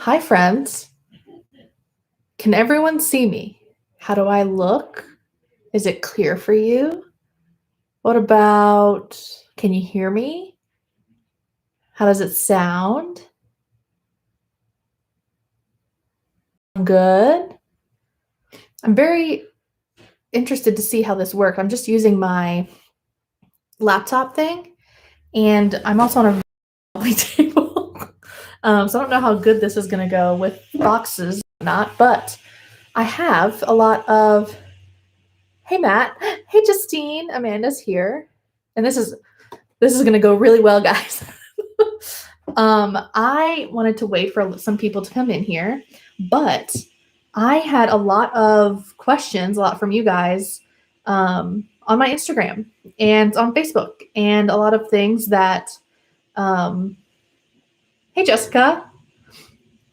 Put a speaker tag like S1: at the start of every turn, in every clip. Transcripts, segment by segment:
S1: Hi, friends. Can everyone see me? How do I look? Is it clear for you? What about, can you hear me? How does it sound? Good. I'm very interested to see how this works. I'm just using my laptop thing, and I'm also on a table. So I don't know how good this is going to go with boxes or not, but I have a lot of, hey, Matt. Hey, Justine. Amanda's here. And this is going to go really well, guys. I wanted to wait for some people to come in here, but I had a lot of questions, a lot from you guys, on my Instagram and on Facebook, and a lot of things that, hey, Jessica,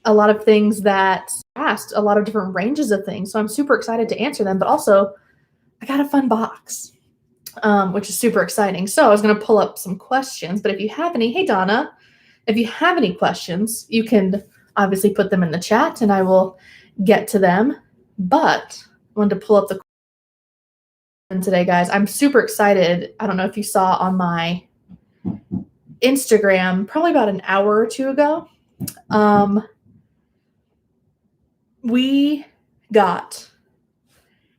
S1: a lot of things that asked a lot of different ranges of things. So I'm super excited to answer them, but also I got a fun box, which is super exciting. So I was going to pull up some questions, but if you have any, hey, Donna, if you have any questions, you can obviously put them in the chat and I will get to them. But I wanted to pull up the question today, guys. I'm super excited. I don't know if you saw on my Instagram, probably about an hour or two ago, we got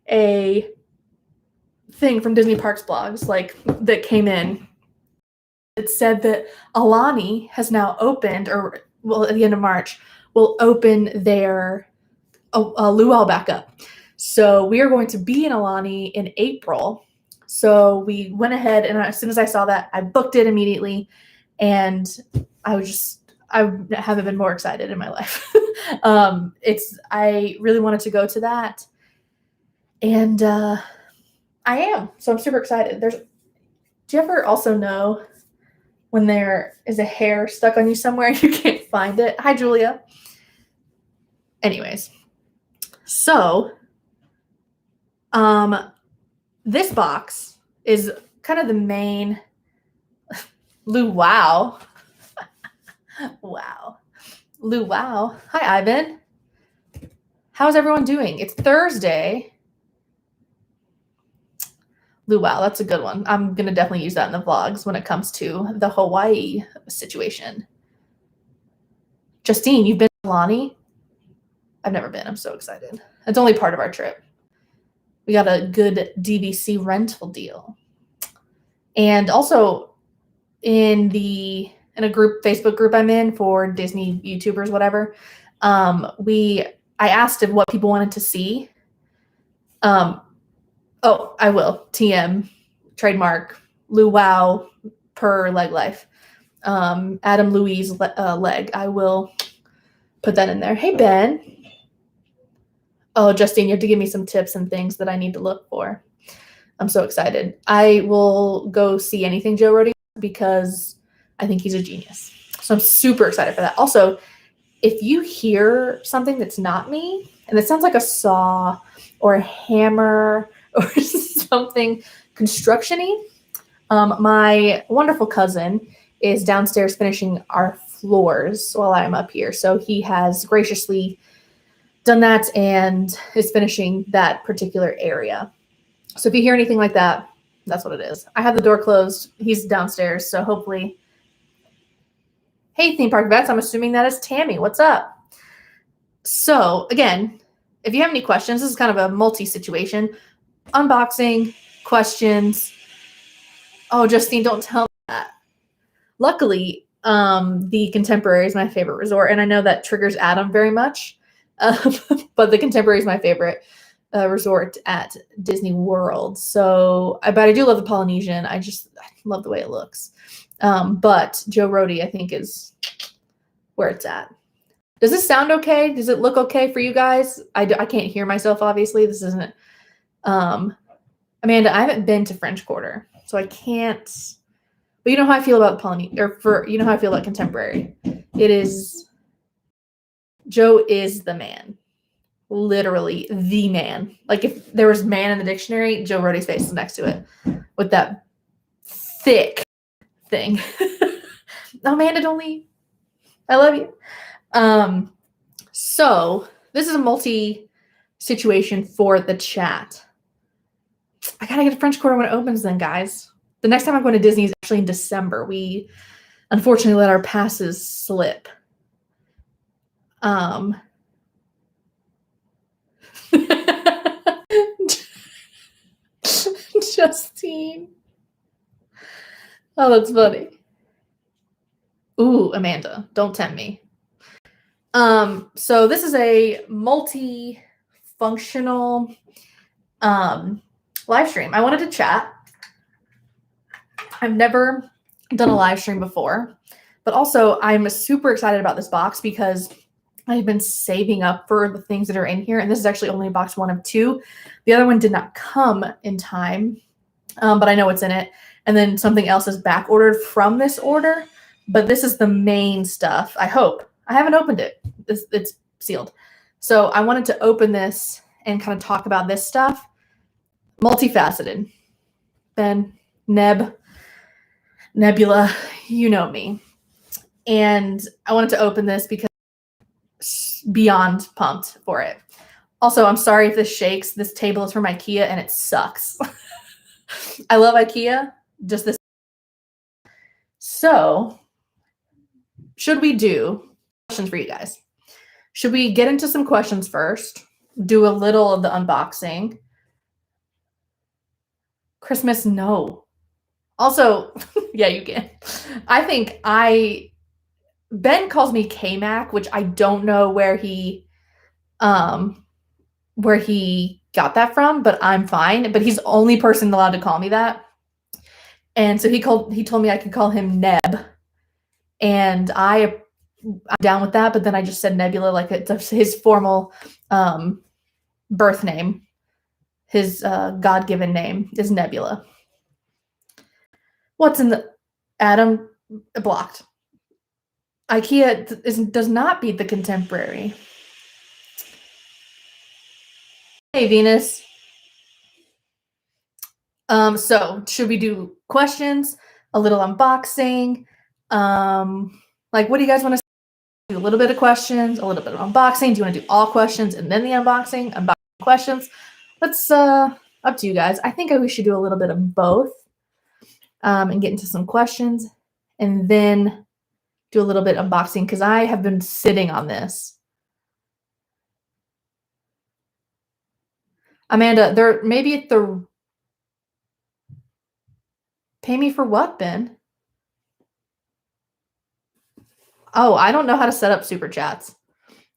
S1: a thing from Disney Parks blogs, like, that came in. It said that Alani has now opened, or well, at the end of March, will open their luau back up. So we are going to be in Alani in April. So we went ahead, and as soon as I saw that, I booked it immediately, and I haven't been more excited in my life. I really wanted to go to that, and I am. So I'm super excited. Do you ever also know when there is a hair stuck on you somewhere and you can't find it? Hi, Julia. Anyways, so this box is kind of the main luau. Wow. Luau. Hi, Ivan. How's everyone doing? It's Thursday. Luau, that's a good one. I'm going to definitely use that in the vlogs when it comes to the Hawaii situation. Justine, you've been to Alani? I've never been. I'm so excited. It's only part of our trip. We got a good DVC rental deal. And also in a Facebook group I'm in for Disney YouTubers, whatever, I asked what people wanted to see. Oh, I will. TM, trademark, luau per leg life. Adam Louise leg. I will put that in there. Hey, Ben. Oh, Justine, you have to give me some tips and things that I need to look for. I'm so excited. I will go see anything Joe Rohde because I think he's a genius. So I'm super excited for that. Also, if you hear something that's not me, and it sounds like a saw or a hammer or something construction-y, my wonderful cousin is downstairs finishing our floors while I'm up here. So he has graciously done that and is finishing that particular area. So if you hear anything like that, that's what it is. I have the door closed. He's downstairs, so hopefully. Hey, Theme Park Vets, I'm assuming that is Tammy. What's up? So again, if you have any questions, this is kind of a multi-situation. Unboxing, questions. Oh, Justine, don't tell me that. Luckily, the Contemporary is my favorite resort, and I know that triggers Adam very much, but the Contemporary is my favorite resort at Disney World. So, but I do love the Polynesian. I love the way it looks. But Joe Rohde, I think, is where it's at. Does this sound okay? Does it look okay for you guys? I can't hear myself, obviously. This isn't. Amanda, I haven't been to French Quarter, so I can't. But you know how I feel about the Polynesian, you know how I feel about Contemporary. It is. Joe is the man. Literally the man. Like if there was man in the dictionary, Joe Rohde's face is next to it with that thick thing. Amanda, don't leave. I love you. So this is a multi-situation for the chat. I gotta get a French Quarter when it opens then, guys. The next time I'm going to Disney is actually in December. We unfortunately let our passes slip. Justine. Oh, that's funny. Ooh, Amanda, don't tempt me. So this is a multi-functional live stream. I wanted to chat. I've never done a live stream before, but also I'm super excited about this box because I've been saving up for the things that are in here, and this is actually only box 1 of 2. The other one did not come in time, but I know what's in it. And then something else is back ordered from this order, but this is the main stuff. I hope. I haven't opened it. It's sealed. So I wanted to open this and kind of talk about this stuff. Multifaceted. Ben, Nebula, you know me. And I wanted to open this because beyond pumped for it. Also, I'm sorry if this shakes. This table is from IKEA and it sucks. I love IKEA. Just this. So, should we do questions for you guys? Should we get into some questions first? Do a little of the unboxing. Christmas, no. Also, yeah, you can. I think Ben calls me K-Mac, which I don't know where he got that from, but I'm fine. But he's the only person allowed to call me that. And so he told me I could call him Neb. And I'm down with that, but then I just said Nebula like it's his formal birth name. His God-given name is Nebula. What's in the Adam blocked? IKEA does not beat the Contemporary. Hey, Venus. So should we do questions, a little unboxing? Like, what do you guys want to do? A little bit of questions, a little bit of unboxing. Do you want to do all questions and then the unboxing questions? Let's up to you guys. I think we should do a little bit of both and get into some questions and then do a little bit of unboxing because I have been sitting on this. Amanda, there maybe at the pay me for what, Ben? Oh, I don't know how to set up super chats.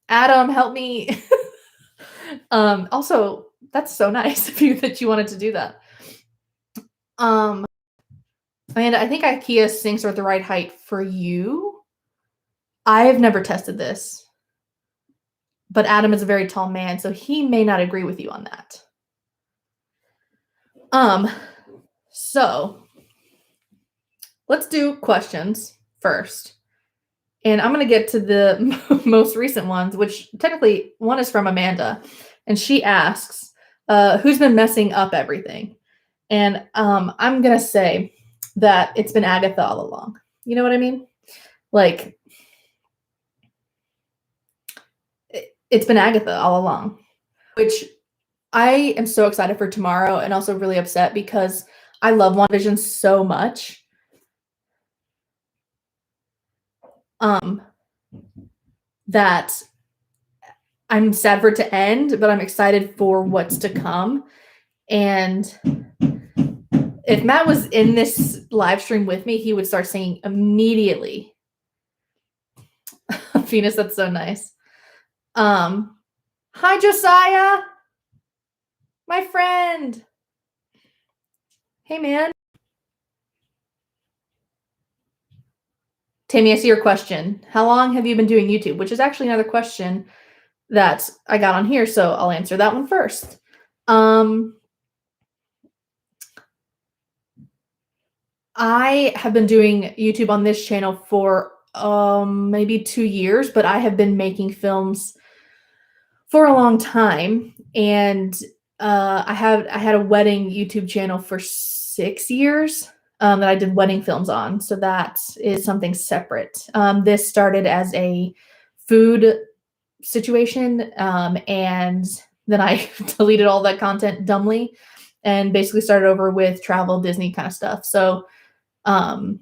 S1: Adam, help me. Also, that's so nice of you that you wanted to do that. Amanda, I think IKEA sinks are at the right height for you. I have never tested this, but Adam is a very tall man, so he may not agree with you on that. So let's do questions first. And I'm going to get to the most recent ones, which technically one is from Amanda. And she asks, who's been messing up everything? And I'm going to say that it's been Agatha all along. You know what I mean? Like, it's been Agatha all along, which I am so excited for tomorrow and also really upset because I love WandaVision so much. That I'm sad for it to end, but I'm excited for what's to come. And if Matt was in this live stream with me, he would start singing immediately. Venus, that's so nice. Hi, Josiah, my friend. Hey, man. Tammy, I see your question. How long have you been doing YouTube? Which is actually another question that I got on here, so I'll answer that one first. I have been doing YouTube on this channel for maybe 2 years, but I have been making films for a long time, and I had a wedding YouTube channel for 6 years that I did wedding films on, so that is something separate. This started as a food situation. And then I deleted all that content dumbly and basically started over with travel, Disney kind of stuff. So, Ben,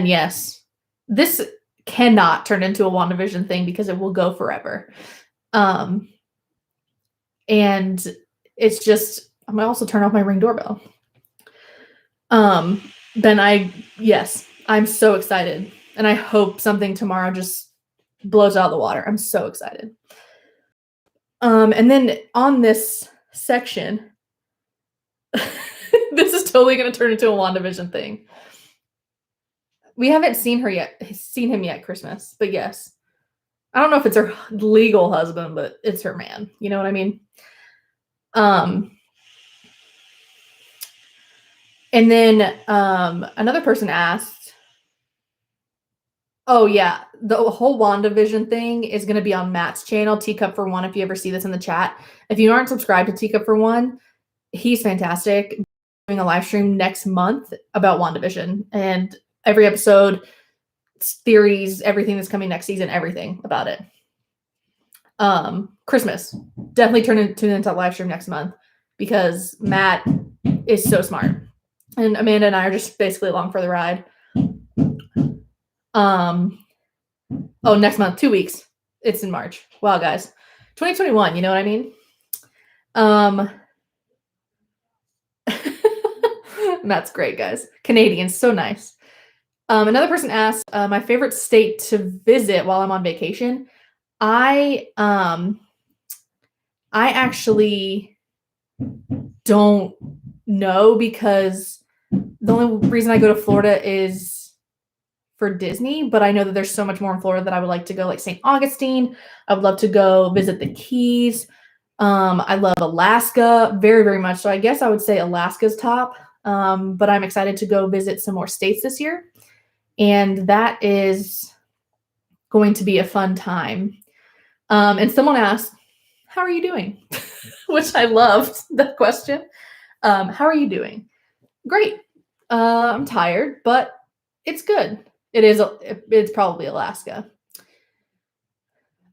S1: yes, this cannot turn into a WandaVision thing because it will go forever. And it's just, I'm gonna also turn off my Ring doorbell. Ben, yes, I'm so excited. And I hope something tomorrow just blows out of the water. I'm so excited. And then on this section, this is totally going to turn into a WandaVision thing. We haven't seen him yet, Christmas, but yes. I don't know if it's her legal husband, but it's her man. You know what I mean? And then another person asked, oh yeah, the whole WandaVision thing is going to be on Matt's channel, Teacup for One, if you ever see this in the chat. If you aren't subscribed to Teacup for One, he's fantastic. Doing a live stream next month about WandaVision, and every episode, theories, everything that's coming next season, everything about it. Christmas, definitely tune into that live stream next month because Matt is so smart. And Amanda and I are just basically along for the ride. Next month, 2 weeks. It's in March. Wow, guys. 2021, you know what I mean? That's great, guys. Canadians, so nice. Another person asked, my favorite state to visit while I'm on vacation. I actually don't know because the only reason I go to Florida is for Disney, but I know that there's so much more in Florida that I would like to go, like St. Augustine. I would love to go visit the Keys. I love Alaska very, very much. So I guess I would say Alaska's top. But I'm excited to go visit some more states this year. And that is going to be a fun time. And someone asked, how are you doing? Which I loved that question. How are you doing? Great. I'm tired, but it's good. It's probably Alaska.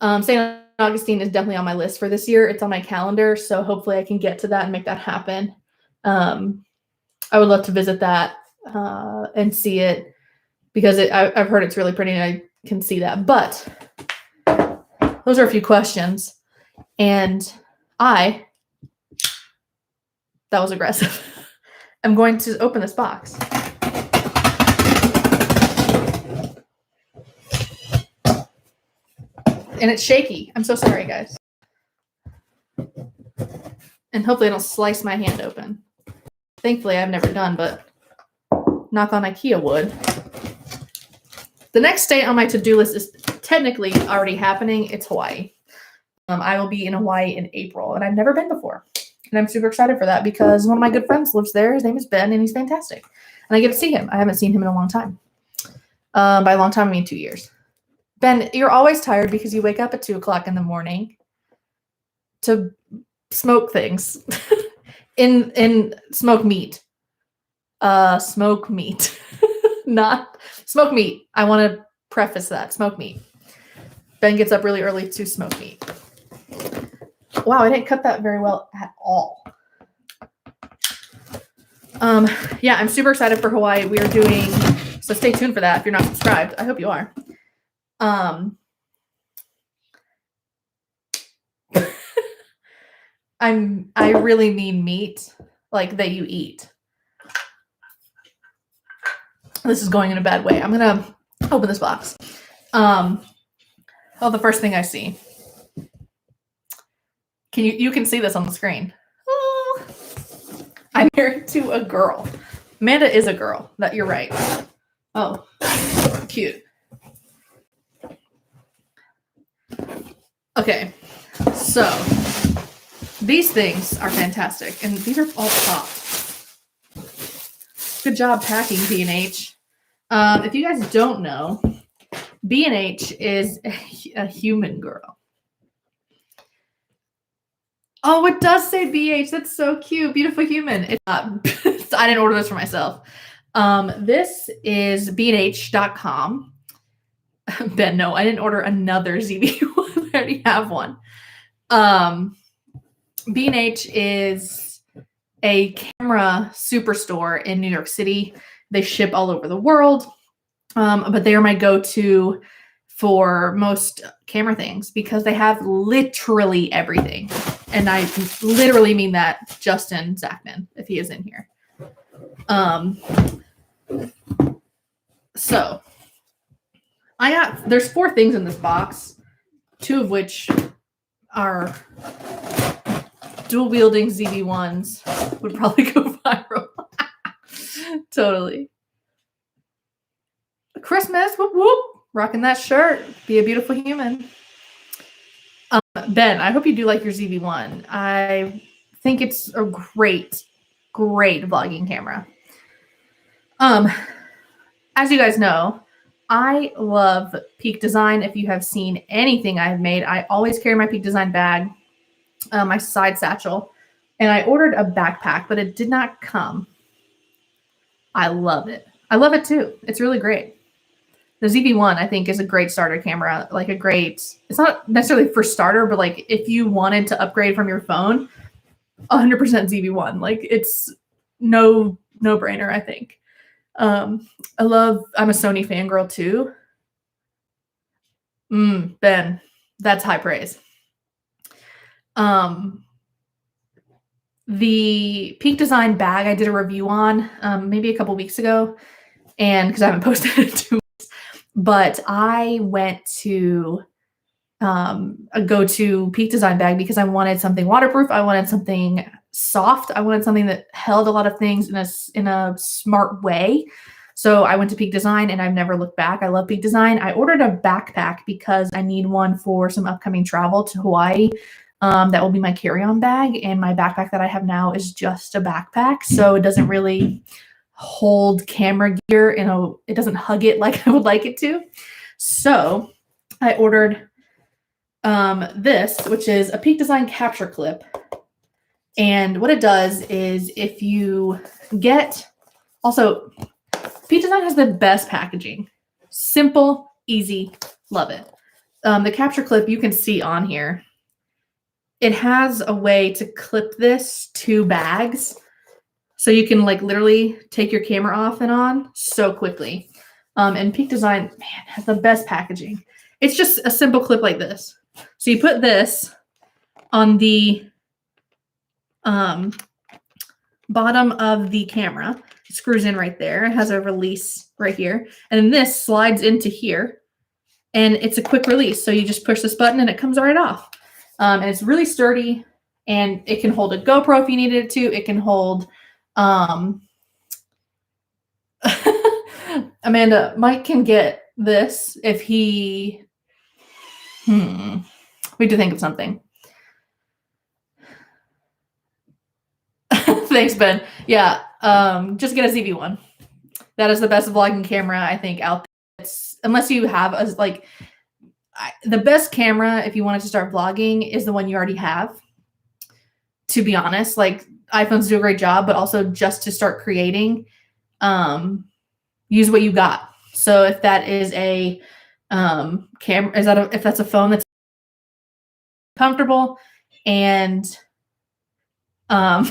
S1: St. Augustine is definitely on my list for this year. It's on my calendar, so hopefully I can get to that and make that happen. I would love to visit that and see it because I've heard it's really pretty and I can see that. But those are a few questions, and that was aggressive. I'm going to open this box. And it's shaky. I'm so sorry, guys. And hopefully I don't slice my hand open. Thankfully, I've never done, but knock on IKEA wood. The next state on my to-do list is technically already happening. It's Hawaii. I will be in Hawaii in April, and I've never been before. And I'm super excited for that because one of my good friends lives there. His name is Ben, and he's fantastic. And I get to see him. I haven't seen him in a long time. By a long time, I mean 2 years. Ben, you're always tired because you wake up at 2 o'clock in the morning to smoke things. in smoke meat. Smoke meat. Not smoke meat. I want to preface that. Smoke meat. Ben gets up really early to smoke meat. Wow, I didn't cut that very well at all. Yeah, I'm super excited for Hawaii. We are doing, so stay tuned for that if you're not subscribed. I hope you are. I really mean meat, like that you eat. This is going in a bad way. I'm gonna open this box. The first thing I see. You can see this on the screen. Oh, I'm married to a girl. Amanda is a girl. That you're right. Oh, cute. Okay, so these things are fantastic, and these are all popped. Good job packing, B&H. If you guys don't know, B&H is a human girl. Oh, it does say BH. That's so cute. Beautiful human. It's not. I didn't order this for myself. This is bnh.com. Ben, no, I didn't order another ZV1. I already have one. B&H is a camera superstore in New York City. They ship all over the world, but they are my go-to for most camera things because they have literally everything. And I literally mean that, Justin Zachman, if he is in here. So there's 4 things in this box, 2 of which are dual wielding ZV1s, would probably go viral. Totally. Christmas, whoop whoop, rocking that shirt. Be a beautiful human. Ben, I hope you do like your ZV1. I think it's a great vlogging camera. As you guys know, I love Peak Design. If you have seen anything I've made, I always carry my Peak Design bag, my side satchel, and I ordered a backpack, but it did not come. I love it. I love it too. It's really great. The ZV1, I think, is a great starter camera. Like it's not necessarily for starter, but like if you wanted to upgrade from your phone, 100% ZV1. Like it's no brainer, I think. I'm a Sony fangirl too. Ben, that's high praise. The Peak Design bag I did a review on maybe a couple weeks ago, and because I haven't posted it in 2 weeks, but I went to a go-to Peak Design bag because I wanted something waterproof. I wanted something soft. I wanted something that held a lot of things in a smart way. So I went to Peak Design and I've never looked back. I love Peak Design. I ordered a backpack because I need one for some upcoming travel to Hawaii. That will be my carry-on bag, and my backpack that I have now is just a backpack, so it doesn't really hold camera gear, it doesn't hug it like I would like it to. So I ordered this, which is a Peak Design capture clip, and what it does is if you also Peak Design has the best packaging, simple, easy, love it. The capture clip you can see on here. It has a way to clip this to bags. So you can like literally take your camera off and on so quickly. And Peak Design, man, has the best packaging. It's just a simple clip like this. So you put this on the bottom of the camera. It screws in right there. It has a release right here. And then this slides into here. And it's a quick release. So you just push this button and it comes right off. And it's really sturdy, and it can hold a GoPro if you needed it to. It can hold, Amanda, Mike can get this if he, we have to think of something. Thanks, Ben. Yeah, just get a ZV1. That is the best vlogging camera, I think, out there. Unless you have the best camera, if you wanted to start vlogging, is the one you already have. To be honest, like iPhones do a great job, but also just to start creating, use what you got. So if that is a camera, if that's a phone that's comfortable, and yeah,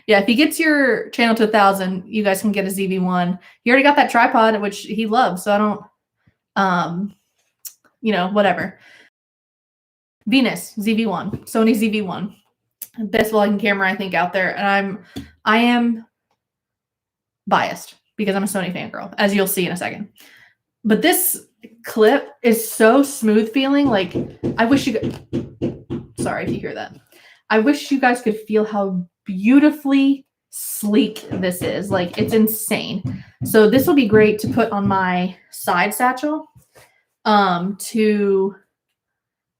S1: if he gets your channel to 1,000, you guys can get a ZV1. He already got that tripod, which he loves, so I don't. Whatever. Venus ZV1, Sony ZV1, best vlogging camera I think out there, and I am biased because I'm a Sony fangirl, as you'll see in a second. But this clip is so smooth feeling. Like I wish sorry if you hear that. I wish you guys could feel how beautifully sleek this is. Like it's insane. So this will be great to put on my side satchel. To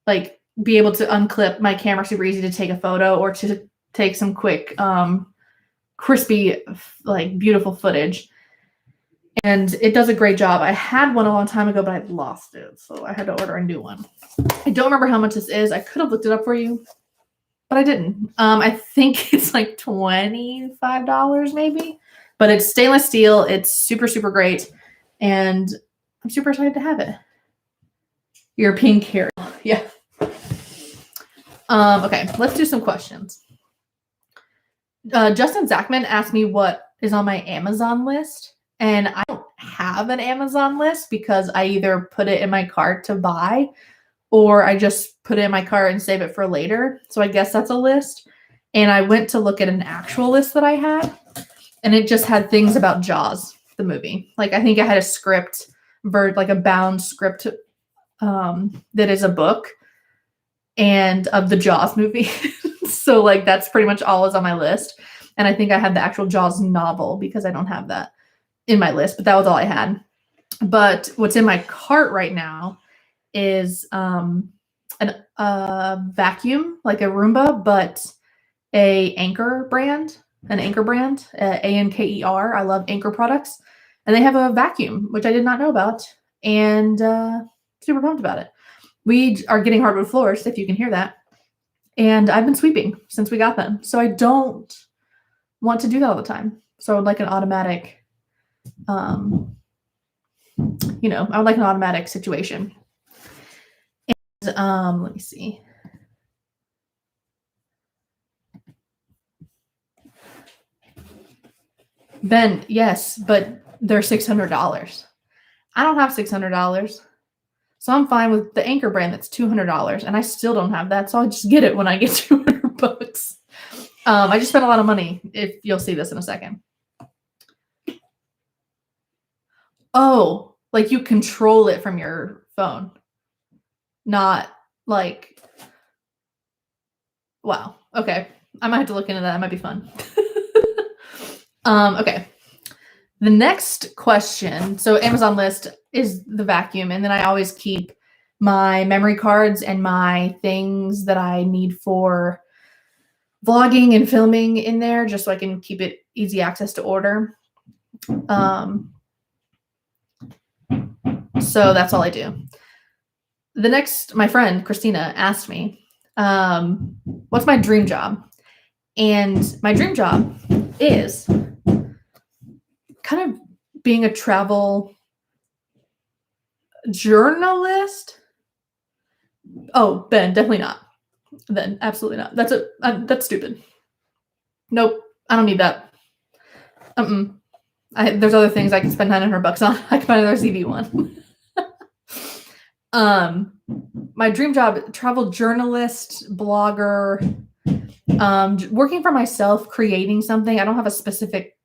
S1: like be able to unclip my camera super easy to take a photo or to take some quick, crispy, like beautiful footage. And it does a great job. I had one a long time ago, but I lost it. So I had to order a new one. I don't remember how much this is. I could have looked it up for you, but I didn't. I think it's like $25 maybe, but it's stainless steel. It's super, super great. And I'm super excited to have it. European carry. Yeah. Okay, let's do some questions. Justin Zachman asked me what is on my Amazon list, and I don't have an Amazon list because I either put it in my cart to buy or I just put it in my cart and save it for later. So I guess that's a list. And I went to look at an actual list that I had, and it just had things about Jaws, the movie. Like I think I had a script, like a bound script that is a book and of the Jaws movie. So like that's pretty much all is on my list. And I think I had the actual Jaws novel because I don't have that in my list, but that was all I had. But what's in my cart right now is a vacuum, like a Roomba, but an Anchor brand, Anker. I love Anchor products. And they have a vacuum, which I did not know about, and super pumped about it. We are getting hardwood floors, if you can hear that. And I've been sweeping since we got them. So I don't want to do that all the time. So I would like an automatic, I would like an automatic situation. And let me see. Ben, yes, but they're $600. I don't have $600. So I'm fine with the Anchor brand that's $200, and I still don't have that. So I'll just get it when I get $200. I just spent a lot of money. If you'll see this in a second. Oh, like you control it from your phone, not like. Wow. Okay, I might have to look into that. It might be fun. Okay. The next question. So Amazon list is the vacuum. And then I always keep my memory cards and my things that I need for vlogging and filming in there just so I can keep it easy access to order. So that's all I do. The next, my friend Christina asked me, what's my dream job? And my dream job is kind of being a travel journalist. Oh, Ben, definitely not. Ben, absolutely not. That's stupid. Nope, I don't need that. There's other things I can spend $900 on. I can find another CV one. My dream job: travel journalist, blogger, working for myself, creating something. I don't have a specific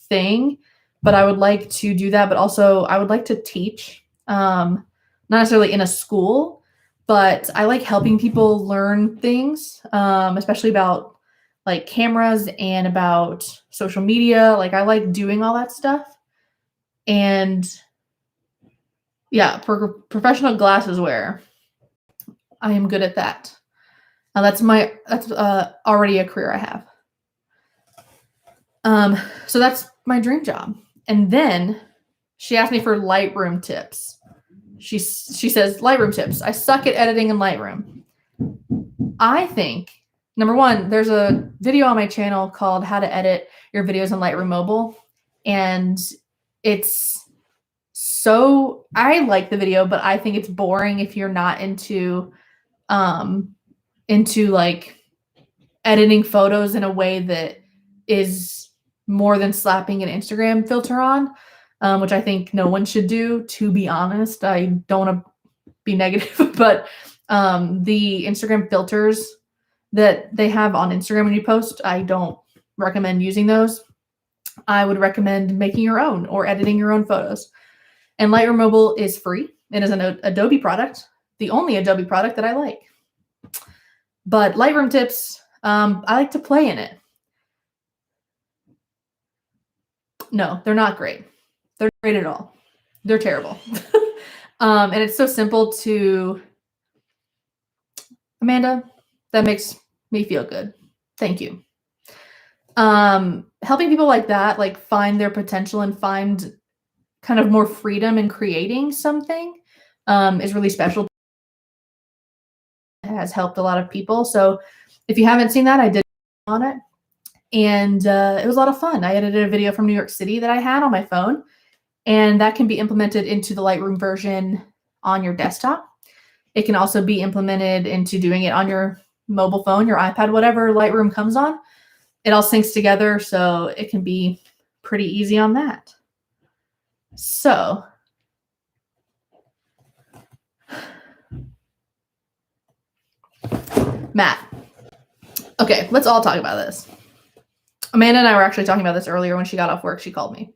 S1: thing, but I would like to do that. But also, I would like to teach. Not necessarily in a school, but I like helping people learn things, especially about like cameras and about social media. Like I like doing all that stuff. And yeah, professional glasses wear. I am good at that. That's already a career I have. So that's my dream job. And then she asked me for Lightroom tips. She says, Lightroom tips. I suck at editing in Lightroom. I think, number one, there's a video on my channel called How to Edit Your Videos in Lightroom Mobile. And I like the video, but I think it's boring if you're not into like editing photos in a way that is more than slapping an Instagram filter on. Which I think no one should do, to be honest. I don't want to be negative, but the Instagram filters that they have on Instagram when you post, I don't recommend using those. I would recommend making your own or editing your own photos. And Lightroom Mobile is free. It is an Adobe product, the only Adobe product that I like. But Lightroom tips, I like to play in it. No, they're not great. They're not great at all. They're terrible. And it's so simple to, Amanda, that makes me feel good. Thank you. Helping people like that, like find their potential and find kind of more freedom in creating something is really special. It has helped a lot of people. So if you haven't seen that, I did on it. And it was a lot of fun. I edited a video from New York City that I had on my phone, and that can be implemented into the Lightroom version on your desktop. It can also be implemented into doing it on your mobile phone, your iPad, whatever Lightroom comes on. It all syncs together, so it can be pretty easy on that. So Matt, okay, let's all talk about this. Amanda and I were actually talking about this earlier when she got off work. She called me.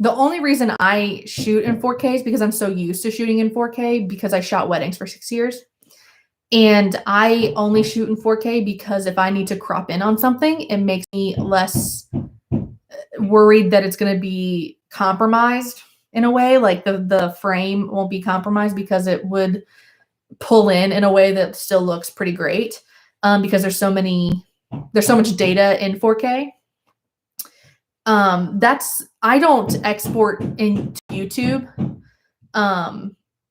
S1: The only reason I shoot in 4K is because I'm so used to shooting in 4K because I shot weddings for 6 years. And I only shoot in 4K because if I need to crop in on something, it makes me less worried that it's going to be compromised in a way. Like the frame won't be compromised because it would pull in a way that still looks pretty great, because there's so much data in 4K. I don't export into YouTube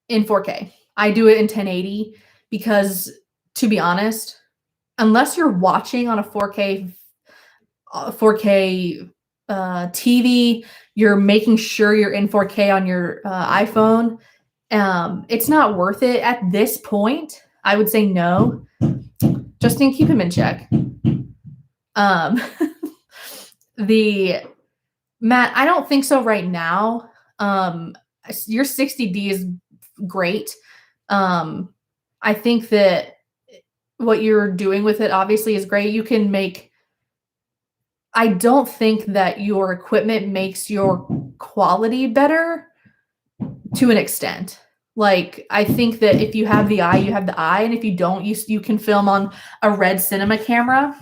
S1: in 4K. I do it in 1080 because, to be honest, unless you're watching on a 4K TV, you're making sure you're in 4K on your iPhone. It's not worth it at this point. I would say no. Justine, keep him in check. Matt, I don't think so right now. Your 60D is great. I think that what you're doing with it obviously is great. I don't think that your equipment makes your quality better to an extent. Like, I think that if you have the eye, you have the eye. And if you don't, you can film on a red cinema camera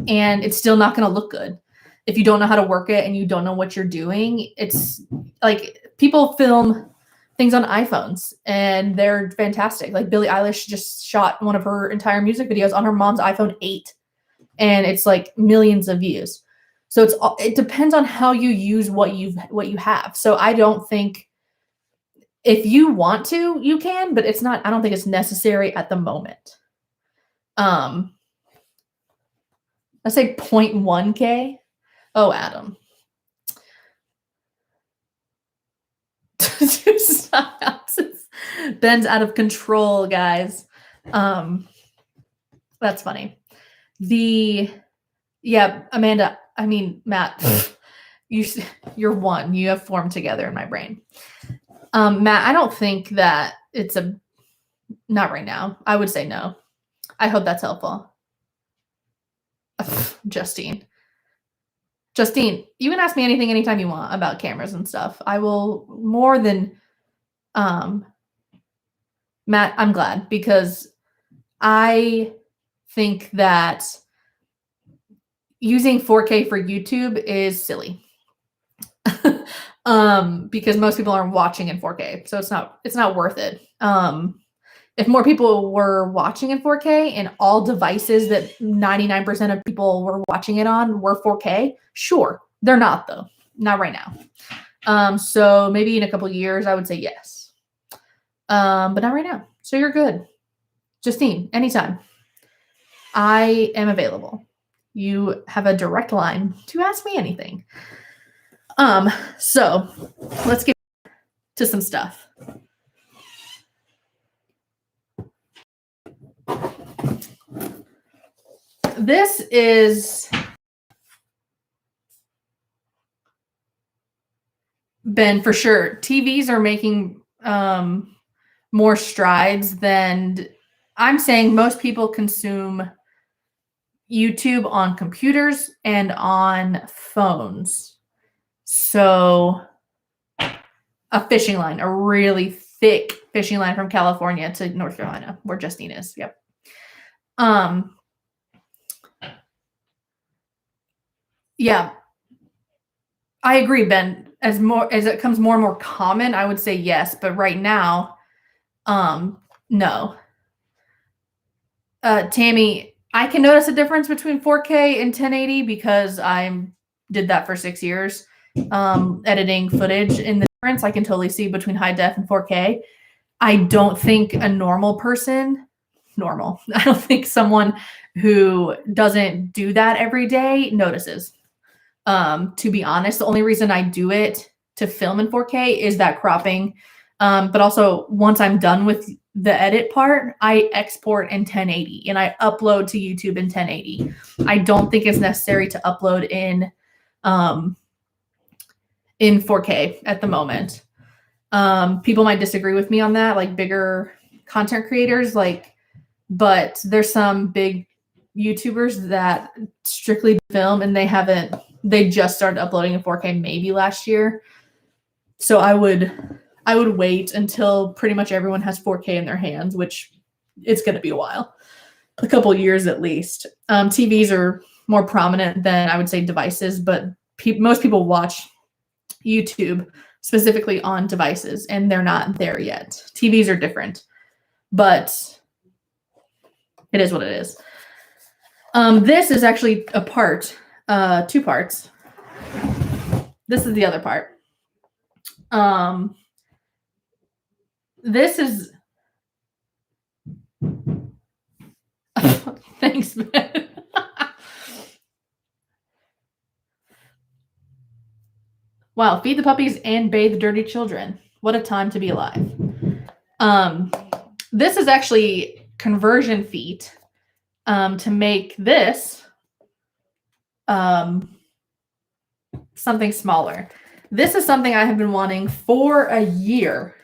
S1: and it's still not going to look good. If you don't know how to work it and you don't know what you're doing, it's like people film things on iPhones and they're fantastic. Like Billie Eilish just shot one of her entire music videos on her mom's iPhone 8 and it's like millions of views. So it depends on how you use what you have. So I don't think, if you want to, you can, but I don't think it's necessary at the moment. Let's say 0.1K. Oh, Adam. Ben's out of control, guys. That's funny. Amanda, I mean, Matt, you're one. You have formed together in my brain. Matt, I don't think that it's not right now. I would say no. I hope that's helpful. Justine, you can ask me anything anytime you want about cameras and stuff. I will more than, Matt, I'm glad, because I think that using 4K for YouTube is silly. Because most people aren't watching in 4K, so it's not worth it. If more people were watching in 4K and all devices that 99% of people were watching it on were 4K, sure. They're not, though. Not right now. So maybe in a couple years, I would say yes. But not right now. So you're good. Justine, anytime. I am available. You have a direct line to ask me anything. So let's get to some stuff. This is Ben, for sure. TVs are making more strides than, I'm saying most people consume YouTube on computers and on phones. So a fishing line, a really thick fishing line from California to North Carolina, where Justine is. Yep. Yeah, I agree, Ben. As it comes more and more common, I would say yes, but right now, no. Tammy, I can notice a difference between 4K and 1080 because I did that for 6 years, editing footage. In the difference, I can totally see between high def and 4K. I don't think a normal person, I don't think someone who doesn't do that every day notices. To be honest, the only reason I do it to film in 4K is that cropping. But also once I'm done with the edit part, I export in 1080 and I upload to YouTube in 1080. I don't think it's necessary to upload in 4K at the moment. People might disagree with me on that, like bigger content creators, but there's some big YouTubers that strictly film and they just started uploading in 4K maybe last year. So I would wait until pretty much everyone has 4K in their hands, which it's going to be a while, a couple years at least. TVs are more prominent than I would say devices, but most people watch YouTube specifically on devices and they're not there yet. TVs are different, but it is what it is. This is actually a part, 2 parts. This is the other part. This is thanks, man. Wow, feed the puppies and bathe dirty children. What a time to be alive. This is actually conversion feet to make this something smaller. This is something I have been wanting for a year.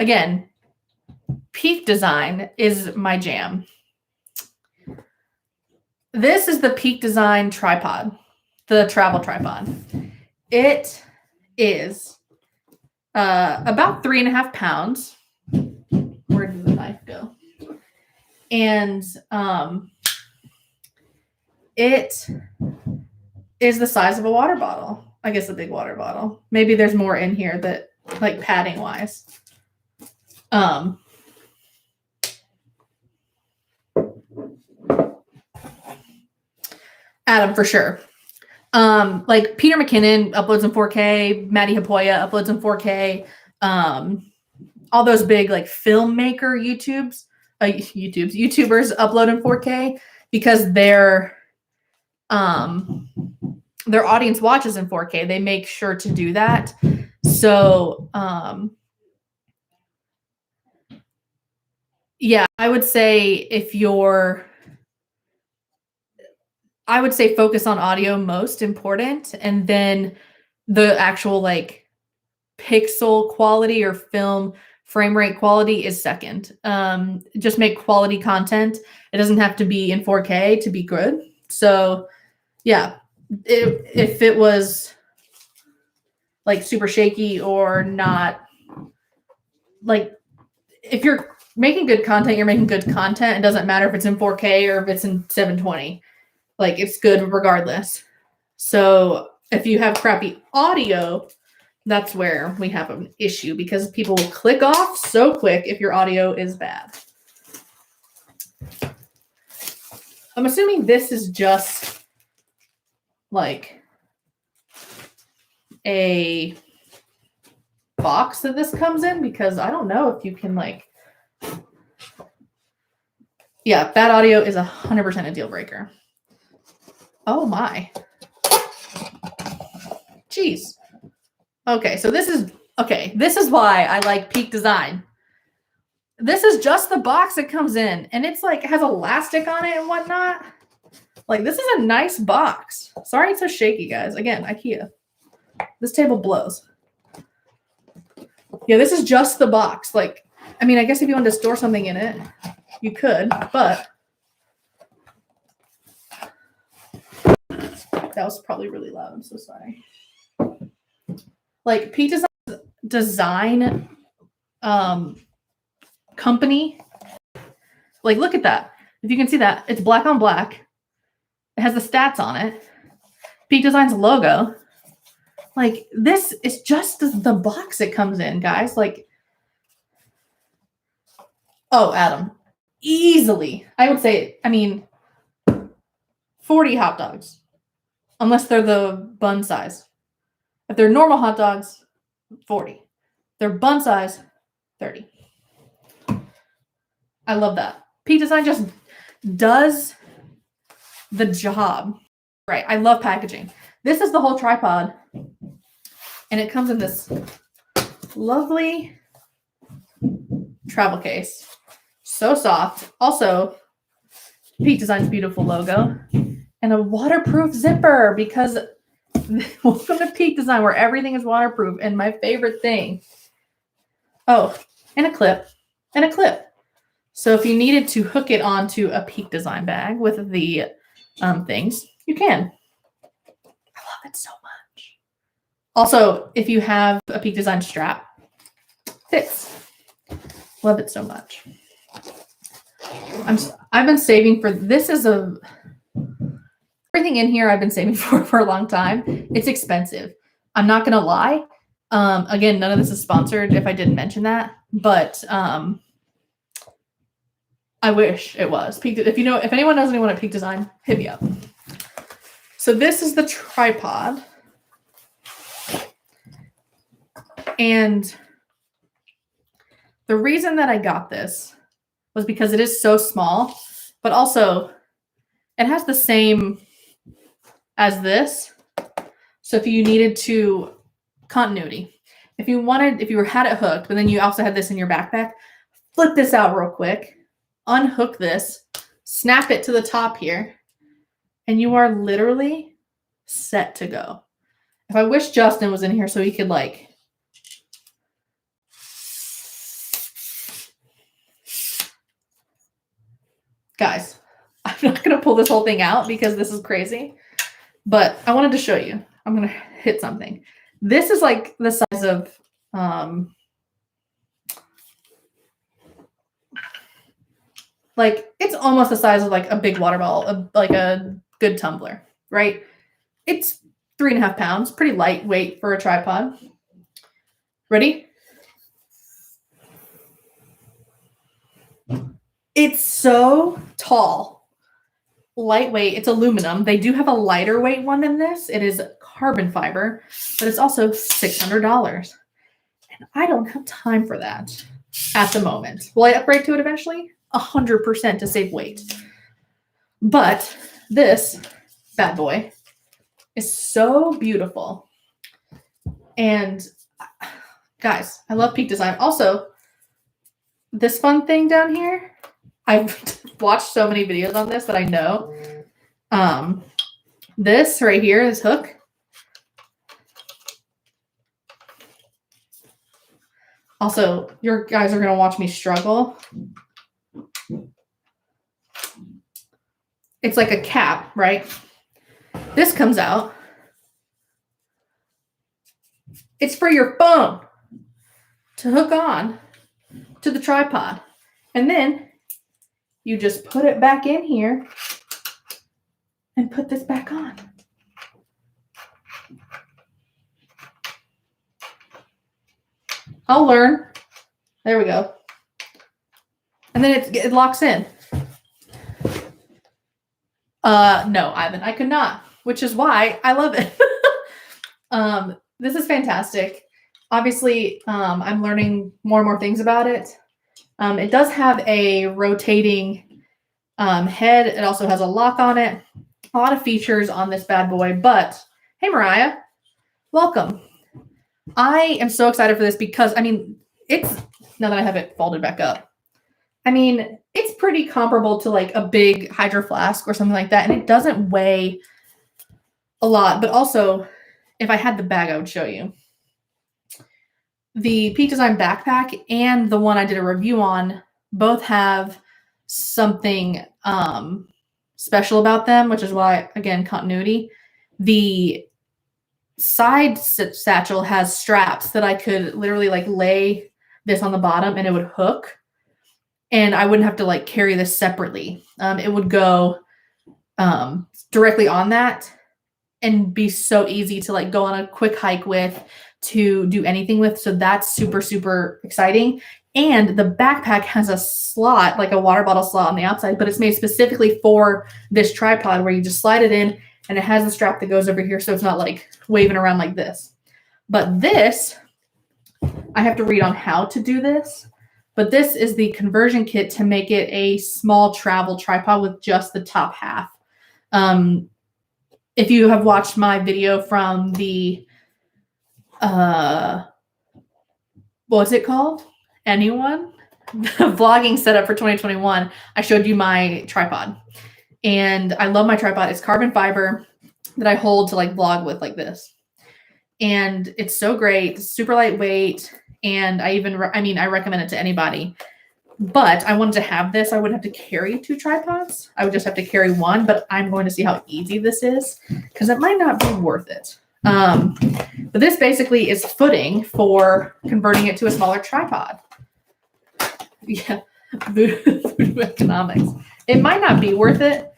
S1: Again, Peak Design is my jam. This is the Peak Design tripod, the travel tripod. It is about 3.5 pounds. Where did the knife go? And it is the size of a water bottle. I guess a big water bottle. Maybe there's more in here that, like, padding wise. Adam, for sure. Like Peter McKinnon uploads in 4K, Maddie Hapoya uploads in 4K. All those big like filmmaker YouTubers upload in 4K because their audience watches in 4K. They make sure to do that. So yeah, I would say focus on audio most important, and then the actual like pixel quality or film frame rate quality is second. Just make quality content. It doesn't have to be in 4K to be good. So yeah, if it was like super shaky or not, like if you're making good content, you're making good content. It doesn't matter if it's in 4K or if it's in 720. Like it's good regardless. So if you have crappy audio, that's where we have an issue because people will click off so quick if your audio is bad. I'm assuming this is just like a box that this comes in because I don't know if you can like, yeah, bad audio is 100% a deal breaker. Oh my. Jeez. Okay, so this is why I like Peak Design. This is just the box it comes in, and it's like, it has elastic on it and whatnot. Like, this is a nice box. Sorry it's so shaky, guys. Again, IKEA. This table blows. Yeah, this is just the box. Like, I mean, I guess if you wanted to store something in it, you could, but that was probably really loud. I'm so sorry. Like Peak Design company. Like, look at that. If you can see that, it's black on black. It has the stats on it. Peak Design's logo. Like, this is just the box it comes in, guys. Like, oh, Adam. Easily. I would say, I mean, 40 hot dogs. Unless they're the bun size. If they're normal hot dogs, 40. They're bun size, 30. I love that. Peak Design just does the job. Right. I love packaging. This is the whole tripod. And it comes in this lovely travel case. So soft. Also, Peak Design's beautiful logo. And a waterproof zipper because welcome to Peak Design where everything is waterproof. And my favorite thing. Oh, and a clip. And a clip. So if you needed to hook it onto a Peak Design bag with the things, you can. I love it so much. Also, if you have a Peak Design strap, fits. Love it so much. I've been saving for this. Everything in here I've been saving for a long time. It's expensive. I'm not gonna lie. Again, none of this is sponsored if I didn't mention that, but I wish it was. If anyone knows anyone at Peak Design, hit me up. So this is the tripod. And the reason that I got this was because it is so small, but also it has the same as this. So if you needed to continuity, if you had it hooked, but then you also had this in your backpack, flip this out real quick, unhook this, snap it to the top here, and you are literally set to go. If I wish Justin was in here so he could like guys, I'm not going to pull this whole thing out because this is crazy, but I wanted to show you. I'm going to hit something. This is like the size of, like it's almost the size of like a big water bottle, like a good tumbler, right? It's 3.5 pounds, pretty lightweight for a tripod. Ready? It's so tall, lightweight. It's aluminum. They do have a lighter weight one than this. It is carbon fiber, but it's also $600. And I don't have time for that at the moment. Will I upgrade to it eventually? 100% to save weight. But this bad boy is so beautiful. And guys, I love Peak Design. Also, this fun thing down here, I've watched so many videos on this that I know. This right here, this hook. Also, your guys are going to watch me struggle. It's like a cap, right? This comes out. It's for your phone to hook on to the tripod. And then you just put it back in here and put this back on. I'll learn. There we go. And then it locks in. No, Ivan, I could not, which is why I love it. This is fantastic. Obviously, I'm learning more and more things about it. It does have a rotating head. It also has a lock on it. A lot of features on this bad boy, but hey, Mariah, welcome. I am so excited for this because, I mean, it's, now that I have it folded back up, I mean, it's pretty comparable to like a big Hydro Flask or something like that. And it doesn't weigh a lot, but also if I had the bag, I would show you. The Peak Design backpack and the one I did a review on both have something special about them, which is why, again, continuity. The side satchel has straps that I could literally like lay this on the bottom and it would hook. And I wouldn't have to like carry this separately. It would go directly on that and be so easy to like go on a quick hike with, to do anything with. So that's super, super exciting. And the backpack has a slot, like a water bottle slot on the outside, but it's made specifically for this tripod where you just slide it in and it has the strap that goes over here. So it's not like waving around like this. But this, I have to read on how to do this. But this is the conversion kit to make it a small travel tripod with just the top half. If you have watched my video from the what's it called? Anyone? Vlogging setup for 2021. I showed you my tripod. And I love my tripod. It's carbon fiber that I hold to like vlog with like this. And it's so great, super lightweight. And I recommend it to anybody. But I wanted to have this. I wouldn't have to carry 2 tripods. I would just have to carry one, but I'm going to see how easy this is because it might not be worth it. But this basically is footing for converting it to a smaller tripod. Yeah, voodoo economics. It might not be worth it.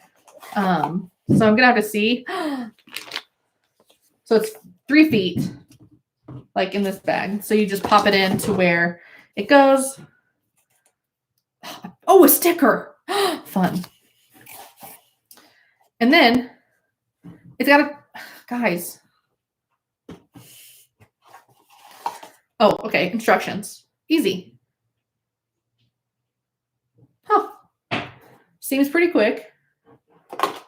S1: So I'm going to have to see. So it's 3 feet, like in this bag. So you just pop it in to where it goes. Oh, a sticker. Fun. And then it's got guys. Oh, okay. Instructions. Easy. Huh. Seems pretty quick.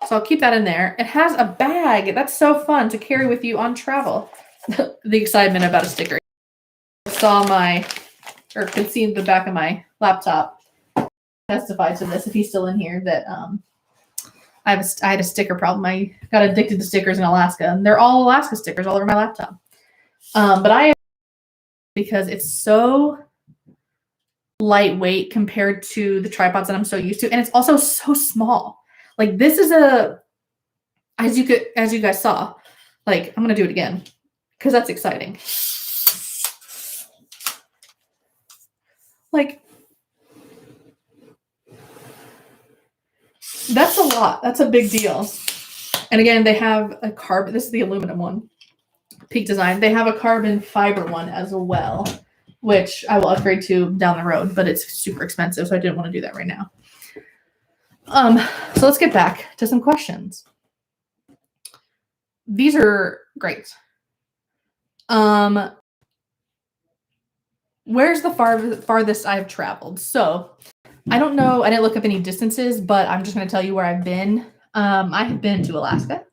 S1: So I'll keep that in there. It has a bag. That's so fun to carry with you on travel. The excitement about a sticker. Could see in the back of my laptop. Testify to this if he's still in here that I had a sticker problem. I got addicted to stickers in Alaska, and they're all Alaska stickers all over my laptop. But because it's so lightweight compared to the tripods that I'm so used to, and it's also so small. Like this is as you guys saw. Like I'm gonna do it again because that's exciting. Like that's a lot. That's a big deal. And again, they have a carbon. This is the aluminum one. Peak Design. They have a carbon fiber one as well, which I will upgrade to down the road, but it's super expensive, so I didn't want to do that right now. So let's get back to some questions. These are great. Where's the farthest I've traveled? So I don't know. I didn't look up any distances, but I'm just going to tell you where I've been. I have been to Alaska.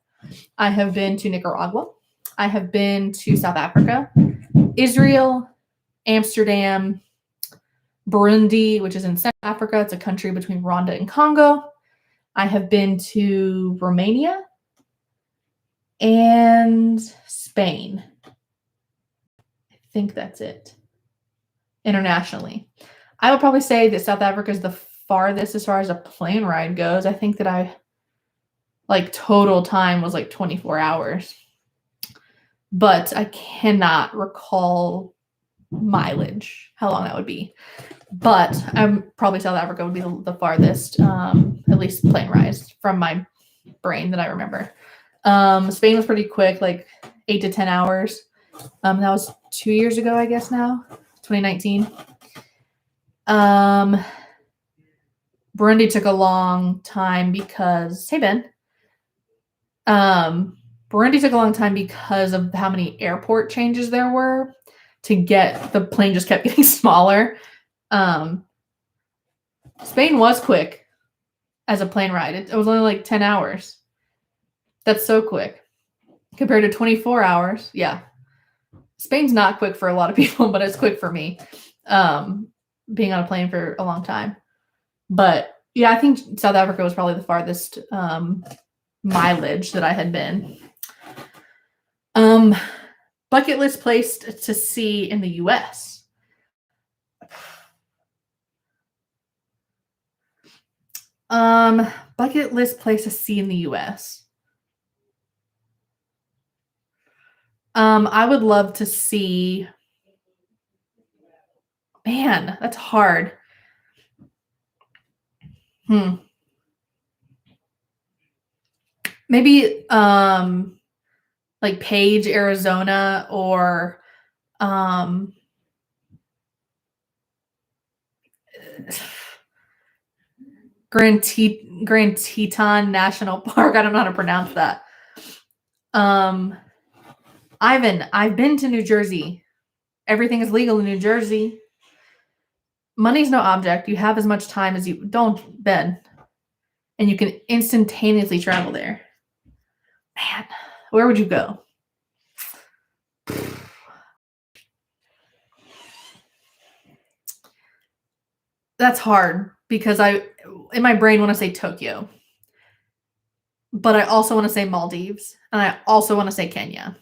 S1: I have been to Nicaragua. I have been to South Africa, Israel, Amsterdam, Burundi, which is in South Africa. It's a country between Rwanda and Congo. I have been to Romania and Spain. I think that's it. Internationally. I would probably say that South Africa is the farthest as far as a plane ride goes. I think that total time was like 24 hours. But I cannot recall mileage, how long that would be. But I'm probably South Africa would be the farthest, at least plane rides from my brain that I remember. Spain was pretty quick, like 8 to 10 hours. That was 2 years ago, I guess now, 2019. Burundi took a long time because, hey Ben, Burundi took a long time because of how many airport changes there were the plane just kept getting smaller. Spain was quick as a plane ride. It was only like 10 hours. That's so quick compared to 24 hours. Yeah. Spain's not quick for a lot of people, but it's quick for me. Being on a plane for a long time. But yeah, I think South Africa was probably the farthest mileage that I had been. Bucket list place to see in the US. Bucket list place to see in the US. I would love to see. Man, that's hard. Maybe like Page, Arizona, or Grand Teton National Park. I don't know how to pronounce that. Ivan, I've been to New Jersey. Everything is legal in New Jersey. Money's no object. You have as much time as you don't, Ben. And you can instantaneously travel there. Man, where would you go? That's hard because in my brain, want to say Tokyo, but I also want to say Maldives, and I also want to say Kenya,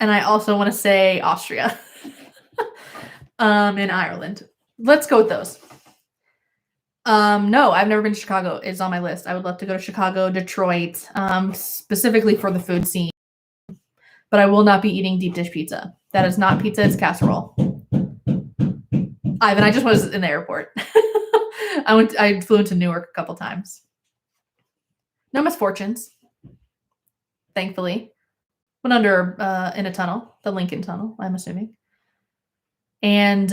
S1: and I also want to say Austria, in Ireland. Let's go with those. No, I've never been to Chicago. It's on my list. I would love to go to Chicago, Detroit, specifically for the food scene. But I will not be eating deep dish pizza. That is not pizza, it's casserole. Ivan, I just was in the airport. I flew into Newark a couple times. No misfortunes, thankfully. Went under in a tunnel, the Lincoln Tunnel, I'm assuming. And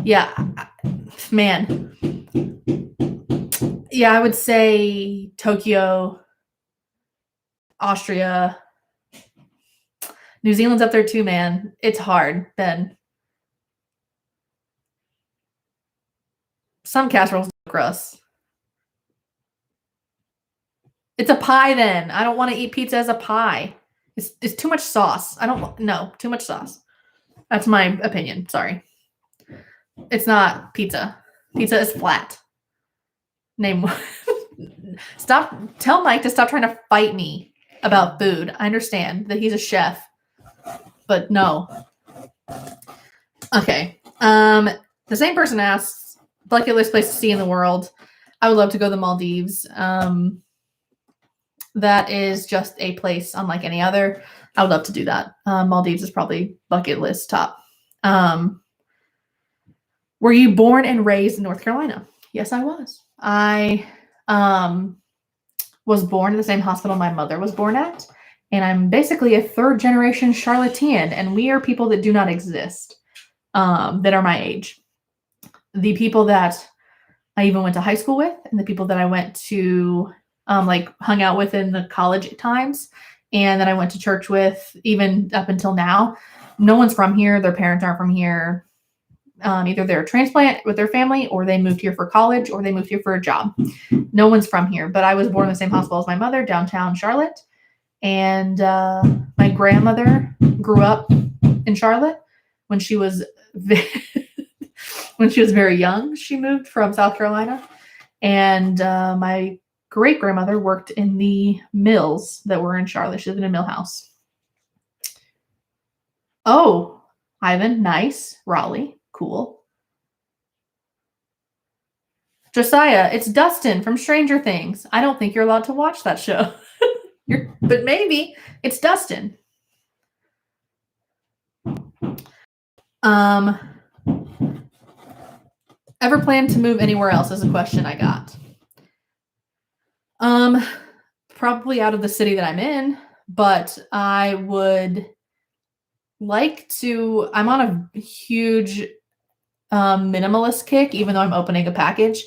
S1: yeah, man. Yeah, I would say Tokyo, Austria. New Zealand's up there too, man. It's hard, Ben. Some casseroles are gross. It's a pie then. I don't want to eat pizza as a pie. It's too much sauce. No, too much sauce. That's my opinion. Sorry. It's not pizza. Pizza is flat. Name one. Tell Mike to stop trying to fight me about food. I understand that he's a chef, but no. Okay. The same person asks, bucket list place to see in the world. I would love to go to the Maldives. That is just a place unlike any other. I would love to do that. Maldives is probably bucket list top. Were you born and raised in North Carolina? Yes, I was. I was born in the same hospital my mother was born at, and I'm basically a third generation Charlottean, and we are people that do not exist, that are my age. The people that I even went to high school with, and the people that I went to hung out with in the college times, and that I went to church with even up until now. No one's from here. Their parents aren't from here. Either they're a transplant with their family, or they moved here for college, or they moved here for a job. No one's from here, but I was born in the same hospital as my mother, downtown Charlotte. And my grandmother grew up in Charlotte when she was when she was very young. She moved from South Carolina, and my great grandmother worked in the mills that were in Charlotte. She lived in a mill house. Oh, Ivan, nice. Raleigh, cool. Josiah, it's Dustin from Stranger Things. I don't think you're allowed to watch that show. But maybe it's Dustin. Ever plan to move anywhere else is a question I got. Probably out of the city that I'm in, but I would like to. I'm on a huge minimalist kick, even though I'm opening a package.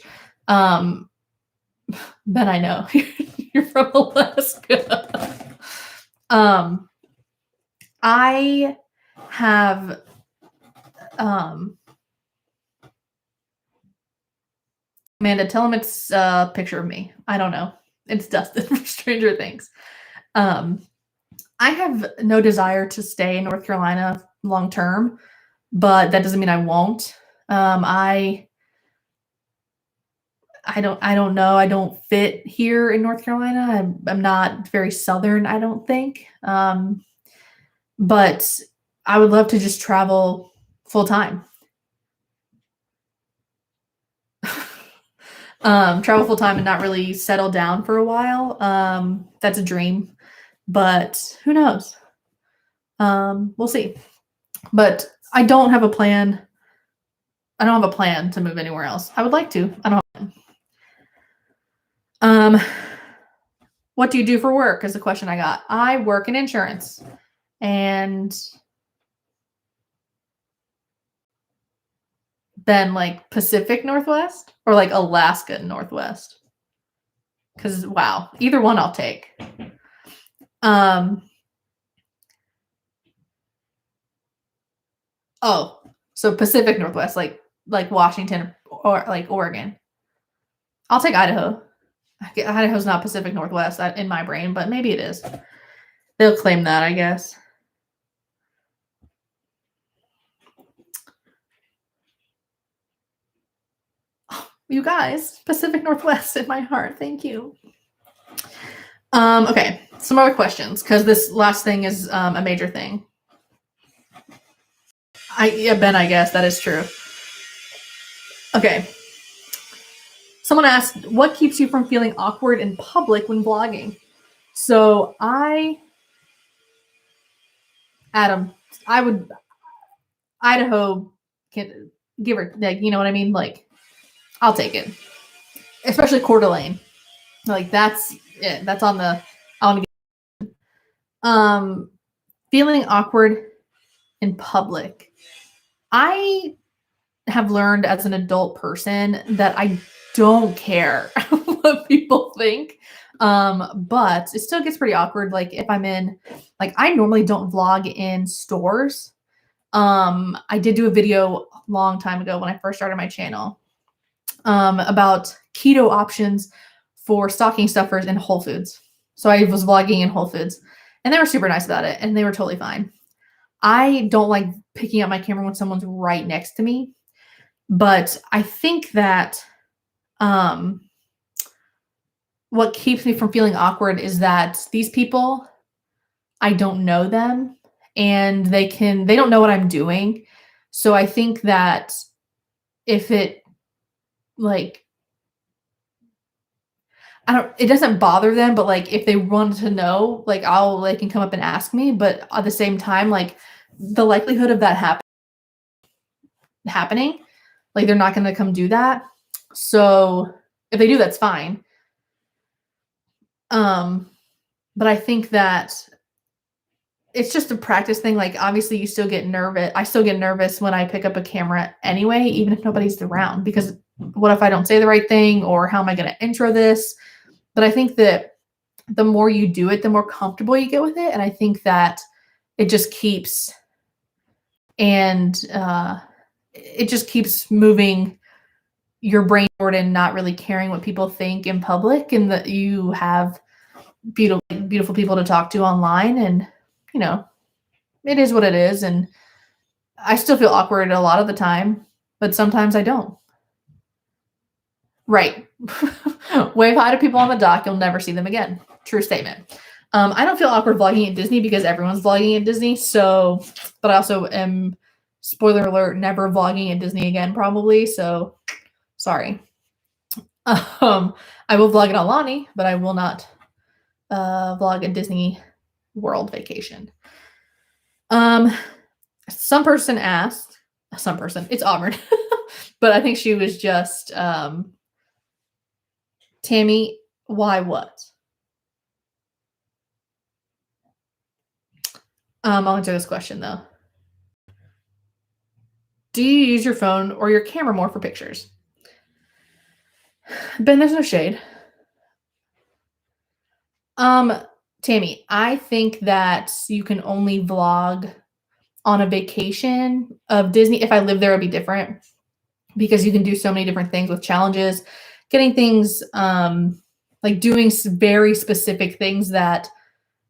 S1: Ben, I know you're from Alaska. I have Amanda, tell him it's a picture of me. I don't know. It's Dustin from Stranger Things. I have no desire to stay in North Carolina long term, but that doesn't mean I won't. I don't know. I don't fit here in North Carolina. I'm not very Southern, I don't think. But I would love to just travel full time. Travel full time and not really settle down for a while. That's a dream, but who knows? We'll see. But I don't have a plan. I don't have a plan to move anywhere else. I would like to. I don't have a plan. What do you do for work is a question I got. I work in insurance, and then like Pacific Northwest or like Alaska Northwest. Because wow, either one I'll take. Oh, so Pacific Northwest, like Washington or like Oregon. I'll take Idaho. Idaho's not Pacific Northwest in my brain, but maybe it is. They'll claim that, I guess. You guys, Pacific Northwest in my heart. Thank you. Okay, some more questions because this last thing is a major thing. Ben, I guess that is true. Okay. Someone asked, what keeps you from feeling awkward in public when vlogging? So Adam, I would Idaho can give her, like, you know what I mean? Like, I'll take it, especially Coeur d'Alene. Like, that's it. That's on the. I want to get. Feeling awkward in public. I have learned as an adult person that I don't care what people think. But it still gets pretty awkward. Like if I'm in, like I normally don't vlog in stores. I did do a video a long time ago when I first started my channel, about keto options for stocking stuffers in Whole Foods. So I was vlogging in Whole Foods and they were super nice about it and they were totally fine. I don't like picking up my camera when someone's right next to me, but I think that what keeps me from feeling awkward is that these people, I don't know them and they don't know what I'm doing. So I think that if it like, it doesn't bother them, but like if they want to know, like they can come up and ask me, but at the same time, like the likelihood of that happening, like they're not going to come do that. So if they do, that's fine. But I think that it's just a practice thing. Like obviously you still get nervous. I still get nervous when I pick up a camera anyway, even if nobody's around, because what if I don't say the right thing, or how am I going to intro this? But I think that the more you do it, the more comfortable you get with it. And I think that it just keeps moving your brain forward and not really caring what people think in public, and that you have beautiful people to talk to online. And, you know, it is what it is. And I still feel awkward a lot of the time, but sometimes I don't. Right. Wave hi to people on the dock. You'll never see them again. True statement. I don't feel awkward vlogging at Disney because everyone's vlogging at Disney. So, but I also am, spoiler alert, never vlogging at Disney again, probably. So sorry. I will vlog at Alani, but I will not vlog a Disney World vacation. It's Auburn, but I think she was just, Tammy, why what? I'll answer this question though. Do you use your phone or your camera more for pictures? Ben, there's no shade. Tammy, I think that you can only vlog on a vacation of Disney. If I lived there, it'd be different because you can do so many different things with challenges, getting things, like doing very specific things that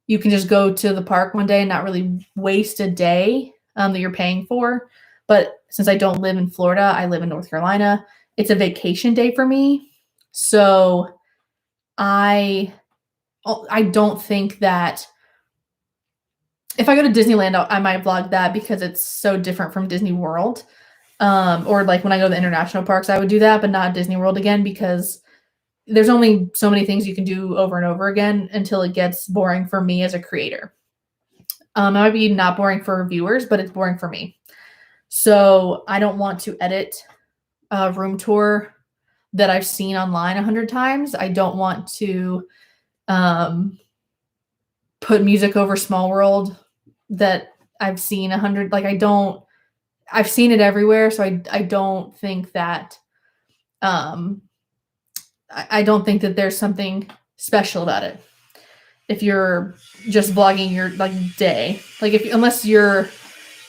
S1: you can just go to the park one day and not really waste a day that you're paying for. But since I don't live in Florida, I live in North Carolina. It's a vacation day for me. So I don't think that if I go to Disneyland, I might vlog that because it's so different from Disney World. Or like when I go to the international parks, I would do that, but not Disney World again, because there's only so many things you can do over and over again until it gets boring for me as a creator. It might be not boring for viewers, but it's boring for me. So I don't want to edit a room tour that I've seen online 100 times. I don't want to put music over Small World that I've seen 100. Like I've seen it everywhere. So I don't think that, I don't think that there's something special about it. If you're just vlogging your like day, like unless you're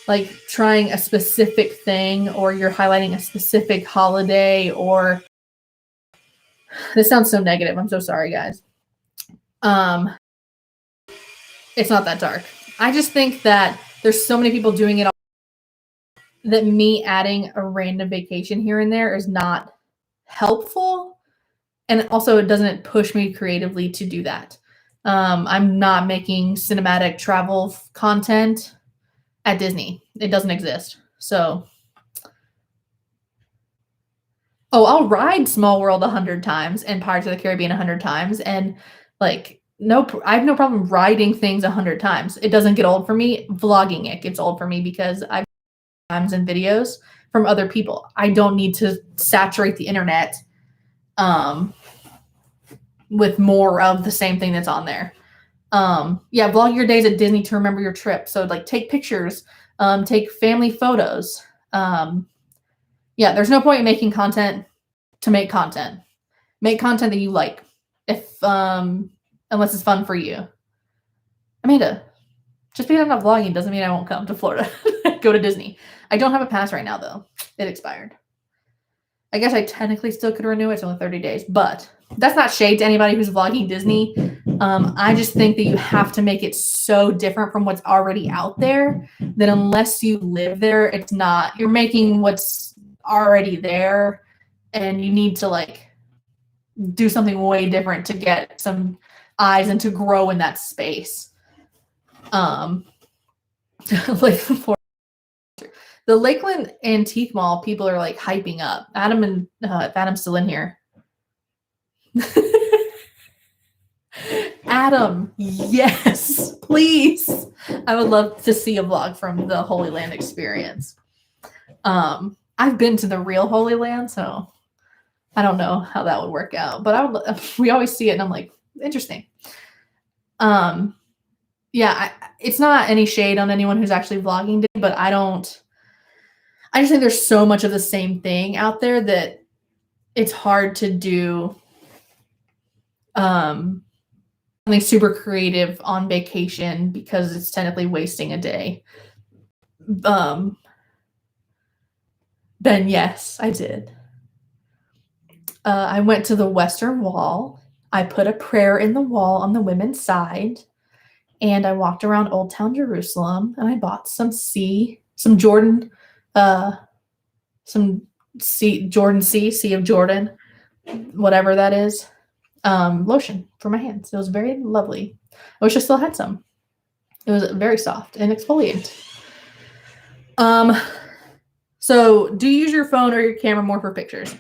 S1: like trying a specific thing or you're highlighting a specific holiday, or this sounds so negative. I'm so sorry, guys. It's not that dark. I just think that there's so many people doing it that me adding a random vacation here and there is not helpful, and also it doesn't push me creatively to do that. I'm not making cinematic travel content at Disney. It doesn't exist. So, I'll ride Small World 100 times and Pirates of the Caribbean 100 times, and like I have no problem riding things 100 times. It doesn't get old for me. Vlogging it gets old for me because I've times and videos from other people. I don't need to saturate the internet with more of the same thing that's on there. Yeah, vlog your days at Disney to remember your trip. So like take pictures, take family photos. Yeah, there's no point in making content to make content. Make content that you like. If unless it's fun for you. Amanda, just because I'm not vlogging doesn't mean I won't come to Florida. Go to Disney. I don't have a pass right now though. It expired. I guess I technically still could renew it. It's only 30 days, but that's not shade to anybody who's vlogging Disney. I just think that you have to make it so different from what's already out there that unless you live there, it's not. You're making what's already there, and you need to like do something way different to get some eyes and to grow in that space. Like for the Lakeland Antique Mall, people are like hyping up. Adam and if Adam's still in here. Adam, yes, please. I would love to see a vlog from the Holy Land experience. I've been to the real Holy Land, so I don't know how that would work out, but we always see it and I'm like, interesting. Yeah, it's not any shade on anyone who's actually vlogging, but I just think there's so much of the same thing out there that it's hard to do something super creative on vacation because it's technically wasting a day. Ben, yes, I did. I went to the Western Wall. I put a prayer in the wall on the women's side, and I walked around Old Town Jerusalem, and I bought some Jordan Sea of Jordan, whatever that is, lotion for my hands. It was very lovely. I wish I still had some. It was very soft and exfoliant. So do you use your phone or your camera more for pictures?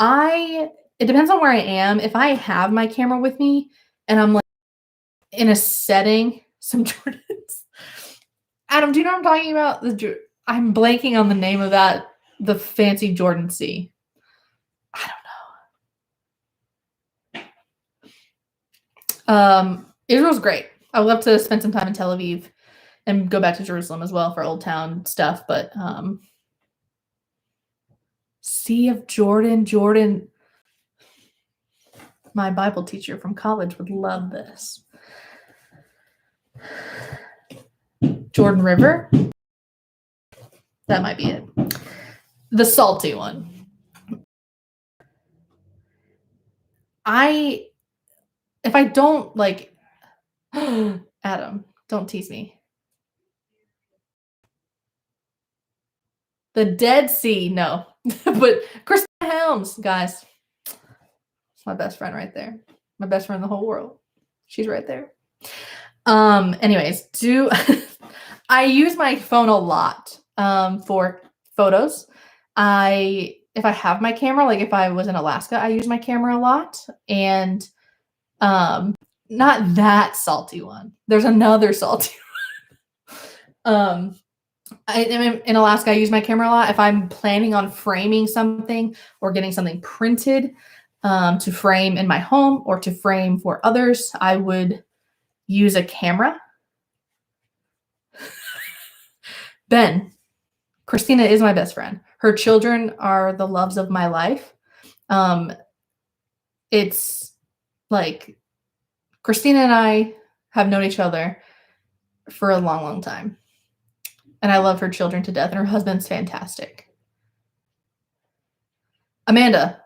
S1: It depends on where I am. If I have my camera with me and I'm like in a setting, some Jordans. Adam, do you know what I'm talking about? I'm blanking on the name of that, the fancy Jordan Sea. I don't know. Israel's great. I would love to spend some time in Tel Aviv and go back to Jerusalem as well for Old Town stuff, but Sea of Jordan. My Bible teacher from college would love this. Jordan River. That might be it. The salty one. If I don't like, Adam, don't tease me. The Dead Sea, no. But Christina Helms, guys. It's my best friend right there. My best friend in the whole world. She's right there. Anyways, I use my phone a lot for photos. If I have my camera, like if I was in Alaska, I use my camera a lot, and not that salty one. There's another salty one. In Alaska, I use my camera a lot. If I'm planning on framing something or getting something printed to frame in my home or to frame for others, I would use a camera. Ben, Christina is my best friend. Her children are the loves of my life. It's like Christina and I have known each other for a long, long time. And I love her children to death, and her husband's fantastic. Amanda,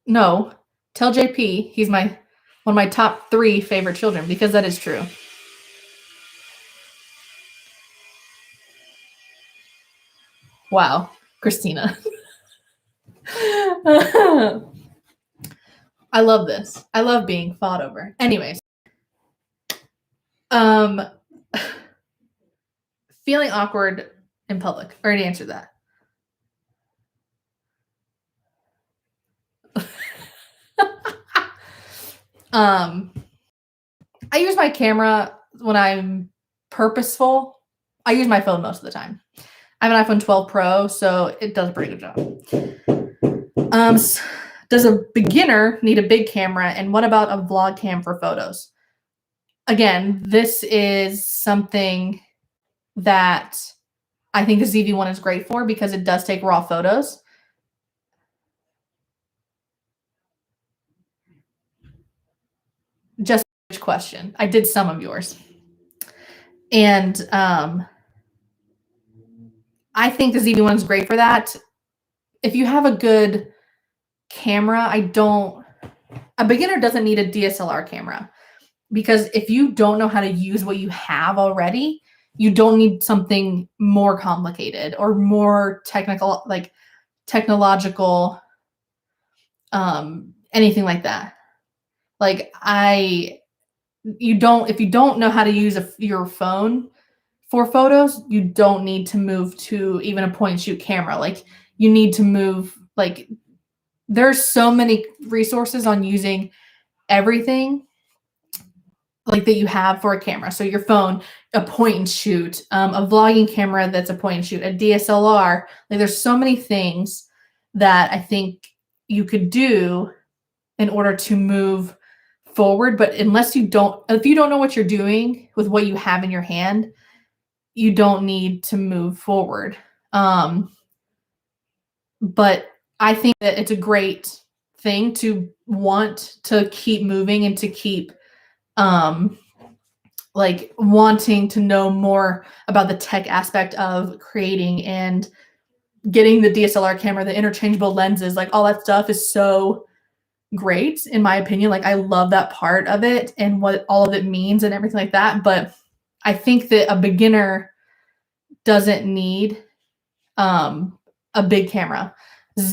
S1: no, tell JP he's one of my top 3 favorite children, because that is true. Wow, Christina. I love this. I love being fought over. Anyways, feeling awkward in public. I already answered that. I use my camera when I'm purposeful. I use my phone most of the time. I have an iPhone 12 Pro, so it does a pretty good job. Does a beginner need a big camera? And what about a vlog cam for photos? Again, this is something that I think the ZV-1 is great for because it does take raw photos. Just which question? I did some of yours. And I think the ZV-1 is great for that. If you have a good camera, a beginner doesn't need a DSLR camera, because if you don't know how to use what you have already, you don't need something more complicated or more technical, like technological, anything like that. Like if you don't know how to use your phone for photos, you don't need to move to even a point and shoot camera. Like you need to move, like there's so many resources on using everything like that you have for a camera. So your phone, a point and shoot, a vlogging camera that's a point and shoot, a DSLR. Like there's so many things that I think you could do in order to move forward. But if you don't know what you're doing with what you have in your hand, you don't need to move forward. But I think that it's a great thing to want to keep moving and to keep like wanting to know more about the tech aspect of creating and getting the DSLR camera, the interchangeable lenses, like all that stuff is so great in my opinion. Like I love that part of it and what all of it means and everything like that. But I think that a beginner doesn't need a big camera.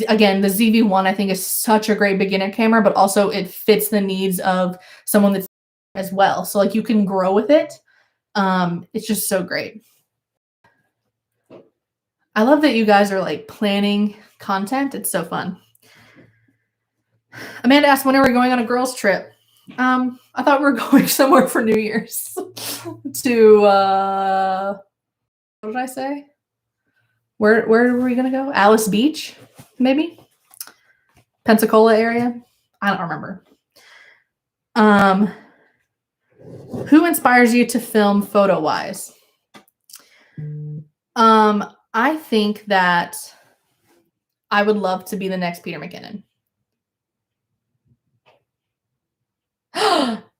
S1: Again, the ZV-1 I think is such a great beginner camera, but also it fits the needs of someone that's as well. So like you can grow with it. It's just so great. I love that you guys are like planning content. It's so fun. Amanda asked, when are we going on a girls trip? I thought we were going somewhere for New Year's to what did I say? Where were we gonna go? Alice Beach, maybe? Pensacola area? I don't remember. Who inspires you to film photo-wise? I think that I would love to be the next Peter McKinnon.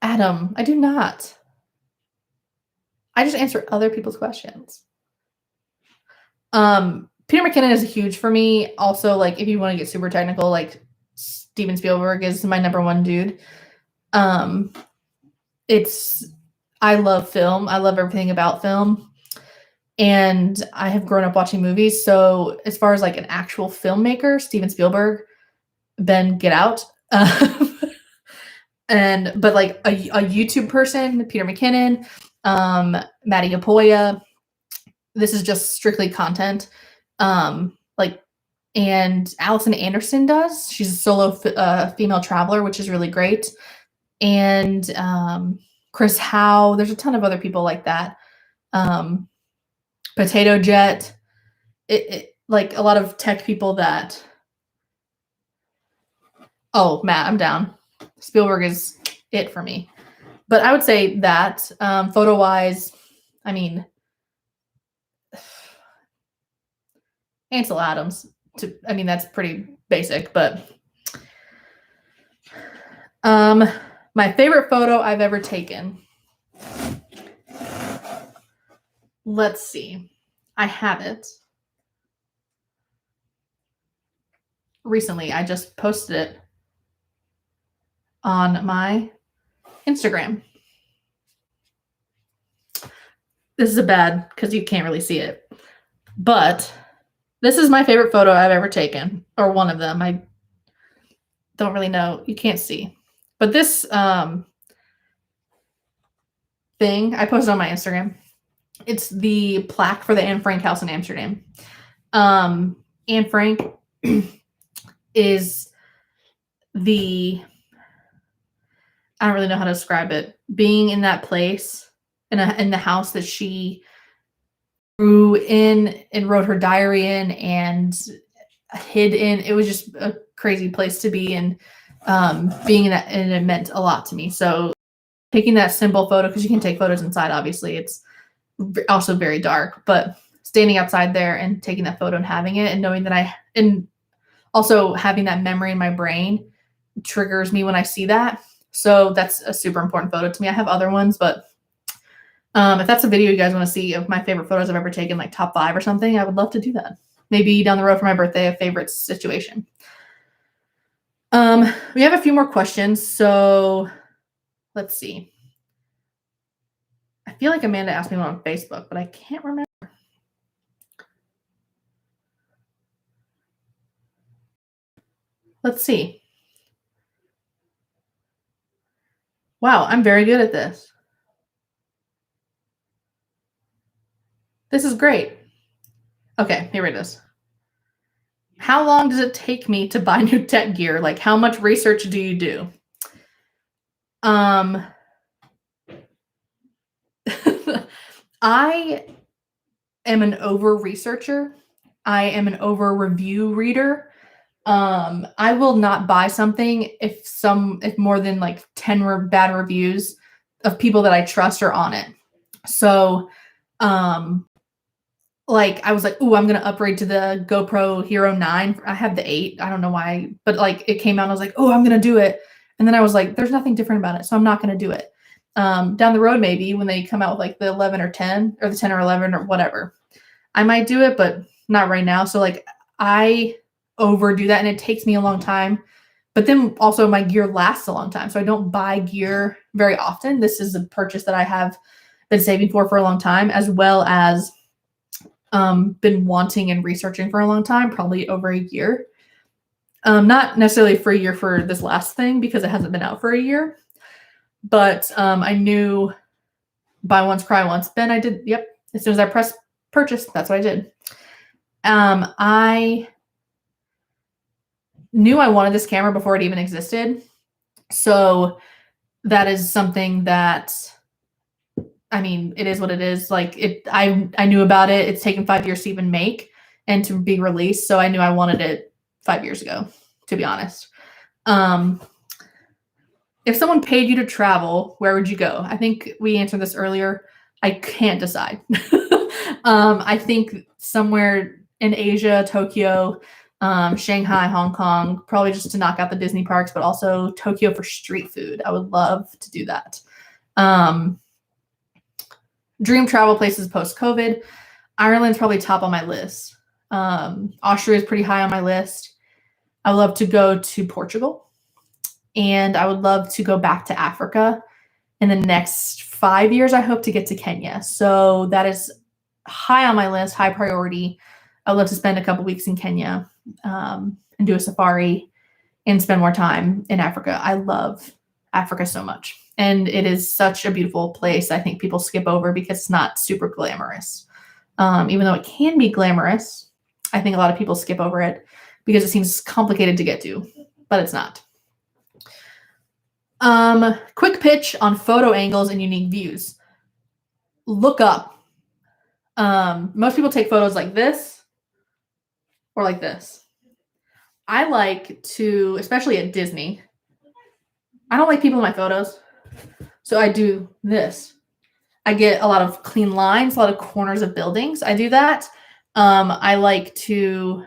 S1: Adam, I do not. I just answer other people's questions. Peter McKinnon is huge for me. Also, like if you want to get super technical, like Steven Spielberg is my number one dude. I love film. I love everything about film. And I have grown up watching movies. So as far as like an actual filmmaker, Steven Spielberg, Ben, get out. But like a YouTube person, Peter McKinnon, Maddie Apoya. This is just strictly content. And Allison Anderson does. She's a solo female traveler, which is really great. And Chris Howe. There's a ton of other people like that. Potato Jet. Like a lot of tech people that. Oh, Matt, I'm down. Spielberg is it for me. But I would say that photo-wise, I mean, Ansel Adams. That's pretty basic, but my favorite photo I've ever taken. Let's see. I have it. Recently, I just posted it on my Instagram. This is a bad because you can't really see it. But this is my favorite photo I've ever taken, or one of them. don't really know. You can't see. But this thing I posted on my Instagram. It's the plaque for the Anne Frank house in Amsterdam. Anne Frank is I don't really know how to describe it. Being in that place, in the house that she grew in and wrote her diary in and hid in. It was just a crazy place to be, and being in that, and it meant a lot to me. So taking that simple photo, because you can take photos inside, obviously it's also very dark, but standing outside there and taking that photo and having it, and knowing that and also having that memory in my brain triggers me when I see that. So that's a super important photo to me. I have other ones, but if that's a video you guys want to see of my favorite photos I've ever taken, like top 5 or something, I would love to do that. Maybe down the road for my birthday, a favorite situation. We have a few more questions, so let's see. I feel like Amanda asked me one on Facebook, but I can't remember. Let's see. Wow, I'm very good at this. This is great. Okay, here it is. How long does it take me to buy new tech gear? Like, how much research do you do? I am an over researcher. I am an over review reader. I will not buy something if more than like 10 bad reviews of people that I trust are on it. So, like I was like, "Ooh, I'm gonna upgrade to the GoPro Hero 9." I have the 8. I don't know why, but like it came out and I was like, "Oh, I'm gonna do it." And then I was like, "There's nothing different about it, so I'm not gonna do it." Down the road, maybe when they come out with like the 11 or 10 or the 10 or 11 or whatever, I might do it, but not right now. So like I overdo that and it takes me a long time. But then also my gear lasts a long time. So I don't buy gear very often. This is a purchase that I have been saving for a long time, as well as been wanting and researching for a long time, probably over a year. Not necessarily for a year for this last thing because it hasn't been out for a year. But I knew buy once, cry once. Ben, I did. Yep. As soon as I pressed purchase, that's what I did. I knew I wanted this camera before it even existed. So that is something that, I mean, it is what it is. Like I knew about it. It's taken 5 years to even make and to be released. So I knew I wanted it 5 years ago, to be honest. If someone paid you to travel, where would you go? I think we answered this earlier. I can't decide. I think somewhere in Asia, Tokyo, Shanghai, Hong Kong, probably just to knock out the Disney parks, but also Tokyo for street food. I would love to do that. Dream travel places post-COVID. Ireland's probably top on my list. Austria is pretty high on my list. I would love to go to Portugal. And I would love to go back to Africa. In the next 5 years, I hope to get to Kenya. So that is high on my list, high priority. I would love to spend a couple weeks in Kenya and do a safari and spend more time in Africa. I love Africa so much. And it is such a beautiful place. I think people skip over because it's not super glamorous. Even though it can be glamorous, I think a lot of people skip over it because it seems complicated to get to, but it's not. Quick pitch on photo angles and unique views. Look up. Most people take photos like this or like this. I like to, especially at Disney, I don't like people in my photos. So I do this. I get a lot of clean lines, a lot of corners of buildings. I do that. I like to,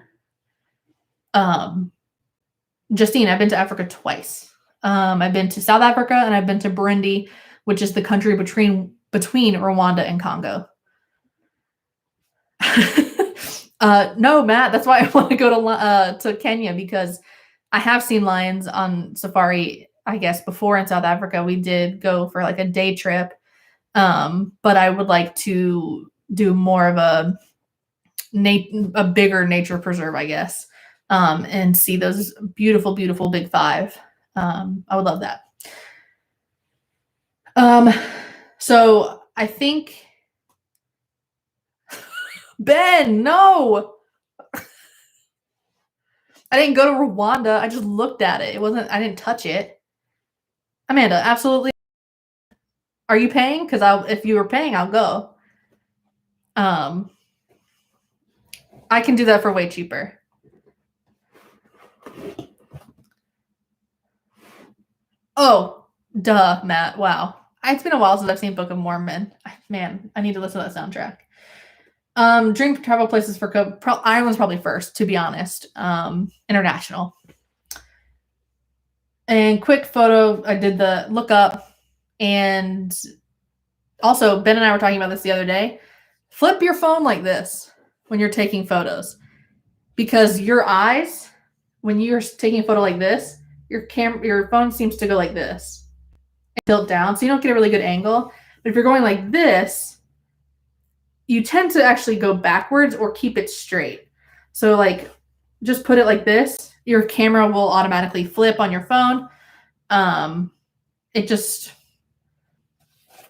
S1: Justine, I've been to Africa twice. I've been to South Africa and I've been to Burundi, which is the country between Rwanda and Congo. No, Matt, that's why I want to go to Kenya, because I have seen lions on safari, I guess, before in South Africa. We did go for like a day trip. But I would like to do more of a bigger nature preserve, I guess. and see those beautiful, beautiful big five. I would love that. So I think Ben, no. I didn't go to Rwanda. I just looked at it. I didn't touch it. Amanda, absolutely. Are you paying? Because if you were paying, I'll go. I can do that for way cheaper. Oh, duh, Matt. Wow. It's been a while since I've seen Book of Mormon. Man, I need to listen to that soundtrack. Dream travel places for Ireland's probably first, to be honest. International. And quick photo, I did the look up. And also, Ben and I were talking about this the other day. Flip your phone like this when you're taking photos. Because your eyes, when you're taking a photo like this, your phone seems to go like this and tilt down, so you don't get a really good angle. But if you're going like this, you tend to actually go backwards or keep it straight. So like, just put it like this. Your camera will automatically flip on your phone.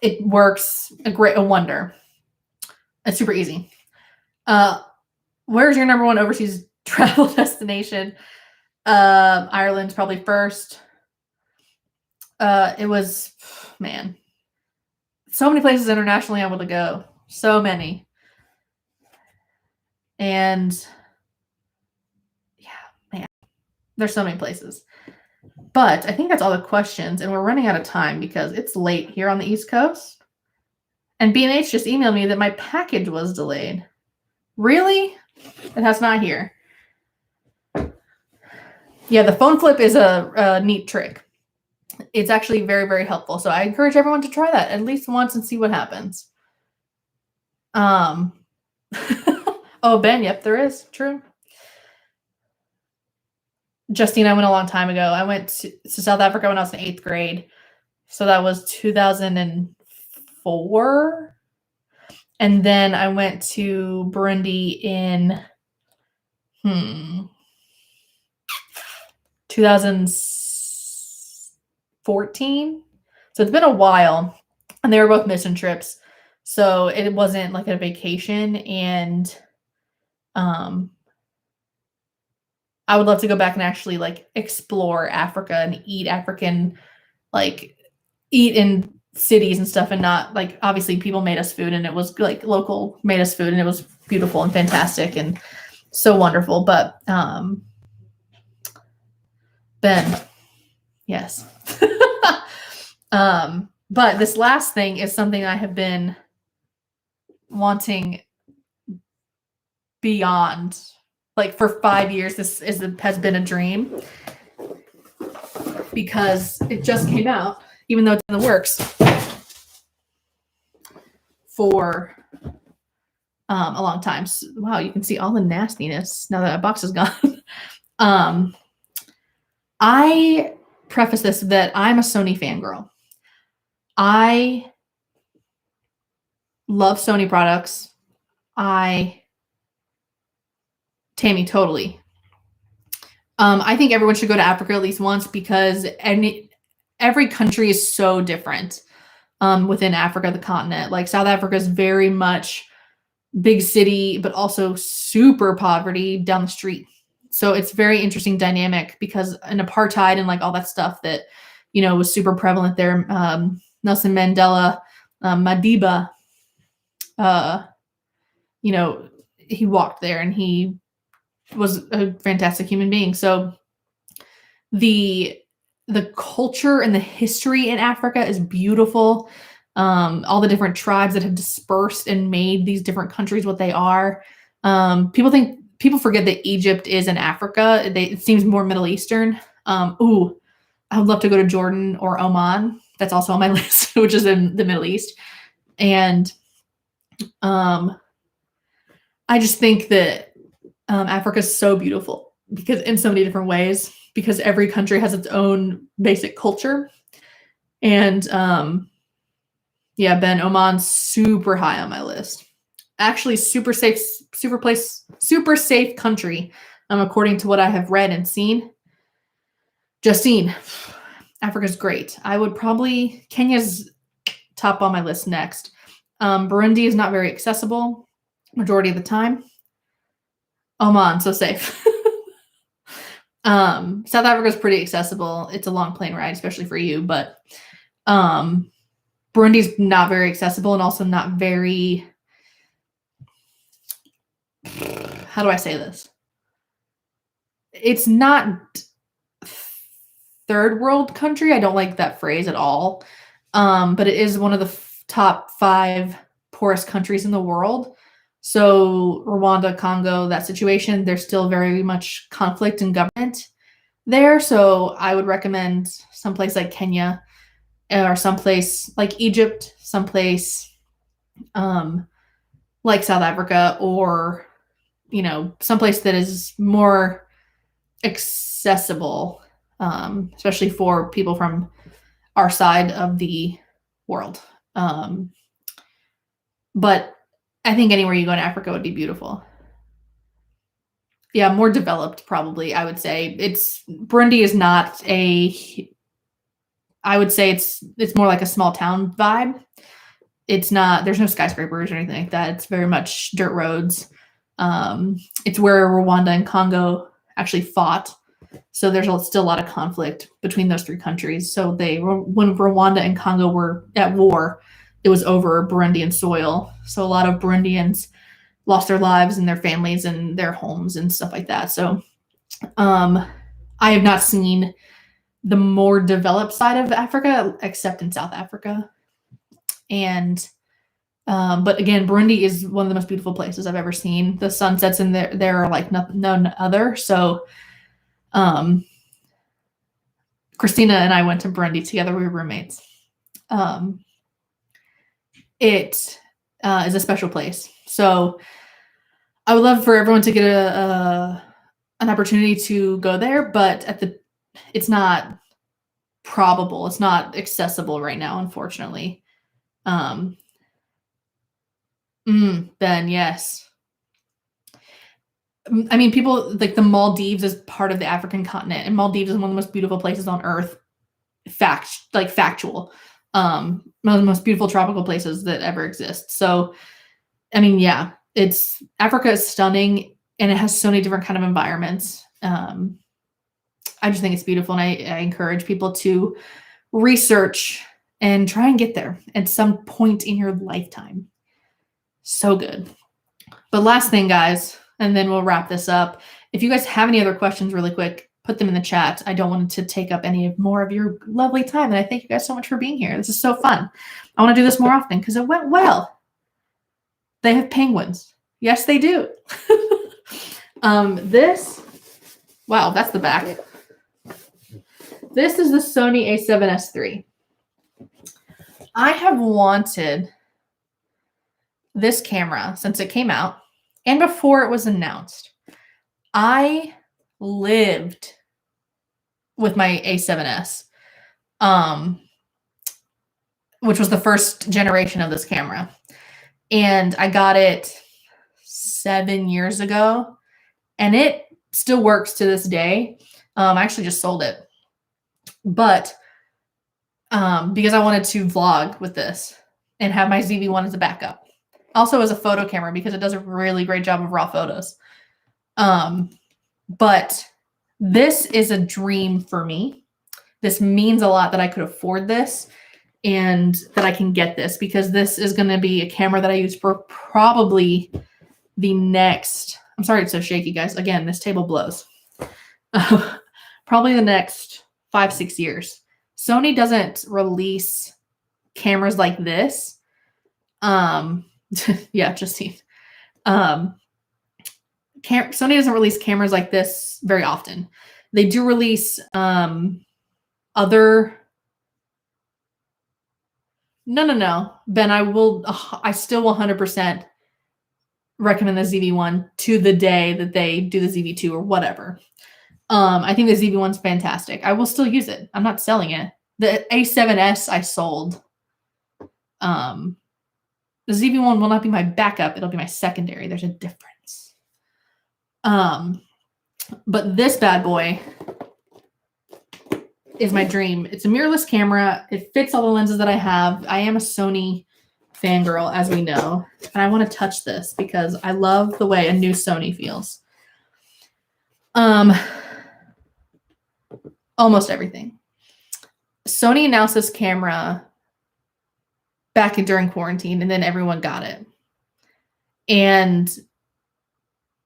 S1: It works a wonder. It's super easy. Where's your number one overseas travel destination? Ireland's probably first. It was, man, so many places internationally I want to go. So many. And yeah, man, there's so many places. But I think that's all the questions, and we're running out of time because it's late here on the East Coast. And B&H just emailed me that my package was delayed. Really? It has not here. Yeah, the phone flip is a neat trick. It's actually very, very helpful. So I encourage everyone to try that at least once and see what happens. Oh, Ben, yep, there is. True. Justine, I went a long time ago. I went to South Africa when I was in 8th grade. So that was 2004. And then I went to Burundi in 2014. So it's been a while. And they were both mission trips. So it wasn't like a vacation. And I would love to go back and actually like explore Africa and eat African, like eat in cities and stuff, and not like, obviously people made us food and it was like local made us food and it was beautiful and fantastic and so wonderful. But Ben, yes. But this last thing is something I have been wanting beyond, like for 5 years. This has been a dream because it just came out, even though it's in the works for a long time. So, wow, you can see all the nastiness now that that box is gone. I preface this that I'm a Sony fangirl. I love Sony products. Tammy, totally. I think everyone should go to Africa at least once because every country is so different within Africa, the continent. Like South Africa is very much big city, but also super poverty down the street. So it's very interesting dynamic because in apartheid and like all that stuff that, you know, was super prevalent there. Nelson Mandela, Madiba, you know, he walked there and he was a fantastic human being. So the culture and the history in Africa is beautiful. All the different tribes that have dispersed and made these different countries what they are. People forget that Egypt is in Africa. It seems more Middle Eastern. I would love to go to Jordan or Oman. That's also on my list, which is in the Middle East. And I just think that Africa is so beautiful because in so many different ways, because every country has its own basic culture. And yeah, Ben, Oman's super high on my list. Actually, super safe country. according to what I have read and seen. Just seen. Africa's great. I would probably, Kenya's top on my list next. Burundi is not very accessible majority of the time. Oman, so safe. South Africa's pretty accessible. It's a long plane ride, especially for you, but Burundi's not very accessible and also not very, how do I say this? It's not third world country. I don't like that phrase at all. But it is one of the top 5 poorest countries in the world. So Rwanda, Congo, that situation, there's still very much conflict in government there. So I would recommend someplace like Kenya or someplace like Egypt, someplace like South Africa, or, you know, someplace that is more accessible, especially for people from our side of the world. But I think anywhere you go in Africa would be beautiful. Yeah, more developed, probably, I would say. Burundi is not I would say it's more like a small town vibe. There's no skyscrapers or anything like that. It's very much dirt roads. It's where Rwanda and Congo actually fought. So there's still a lot of conflict between those 3 countries. So when Rwanda and Congo were at war, it was over Burundian soil. So a lot of Burundians lost their lives and their families and their homes and stuff like that. So I have not seen the more developed side of Africa except in South Africa. And but again, Burundi is one of the most beautiful places I've ever seen. The sunsets in there are like none other. So Christina and I went to Burundi together. We were roommates. It is a special place. So I would love for everyone to get an opportunity to go there, but it's not probable. It's not accessible right now, unfortunately. Ben, yes. I mean, people like the Maldives is part of the African continent, and Maldives is one of the most beautiful places on earth. Factual. One of the most beautiful tropical places that ever exist. So, I mean, yeah, Africa is stunning, and it has so many different kind of environments. I just think it's beautiful, and I encourage people to research and try and get there at some point in your lifetime. So good. But last thing, guys, and then we'll wrap this up. If you guys have any other questions really quick, put them in the chat. I don't want to take up any more of your lovely time. And I thank you guys so much for being here. This is so fun. I want to do this more often because it went well. They have penguins. Yes, they do. Wow, that's the back. This is the Sony a7S III. I have wanted this camera since it came out and before it was announced. I lived with my A7S, which was the first generation of this camera. And I got it 7 years ago, and it still works to this day. I actually just sold it. But because I wanted to vlog with this and have my ZV-1 as a backup. Also as a photo camera because it does a really great job of raw photos. But this is a dream for me. This means a lot that I could afford this and that I can get this, because this is going to be a camera that I use for probably the next, I'm sorry it's so shaky, guys. Again, this table blows. Probably the next 5-6 years. Sony doesn't release cameras like this. Yeah, Justine. Sony doesn't release cameras like this very often. They do release other. No. Ben, I still 100% recommend the ZV-1 to the day that they do the ZV-2 or whatever. I think the ZV-1's fantastic. I will still use it. I'm not selling it. The A7S I sold. The ZV-1 will not be my backup. It'll be my secondary. There's a difference. But this bad boy is my dream. It's a mirrorless camera. It fits all the lenses that I have. I am a Sony fangirl, as we know. And I want to touch this because I love the way a new Sony feels. Almost everything. Sony announced this camera back during quarantine, and then everyone got it. And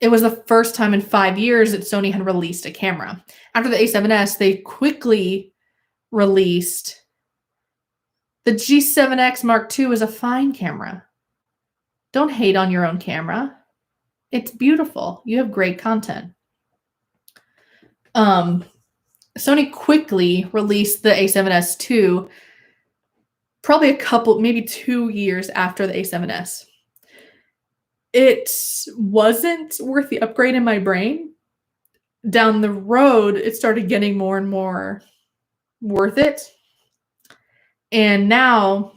S1: it was the first time in 5 years that Sony had released a camera. After the A7S, they quickly released the G7X Mark II is a fine camera. Don't hate on your own camera. It's beautiful. You have great content. Sony quickly released the A7S II, probably a couple, maybe 2 years after the A7S. It wasn't worth the upgrade in my brain. Down the road, it started getting more and more worth it. And now,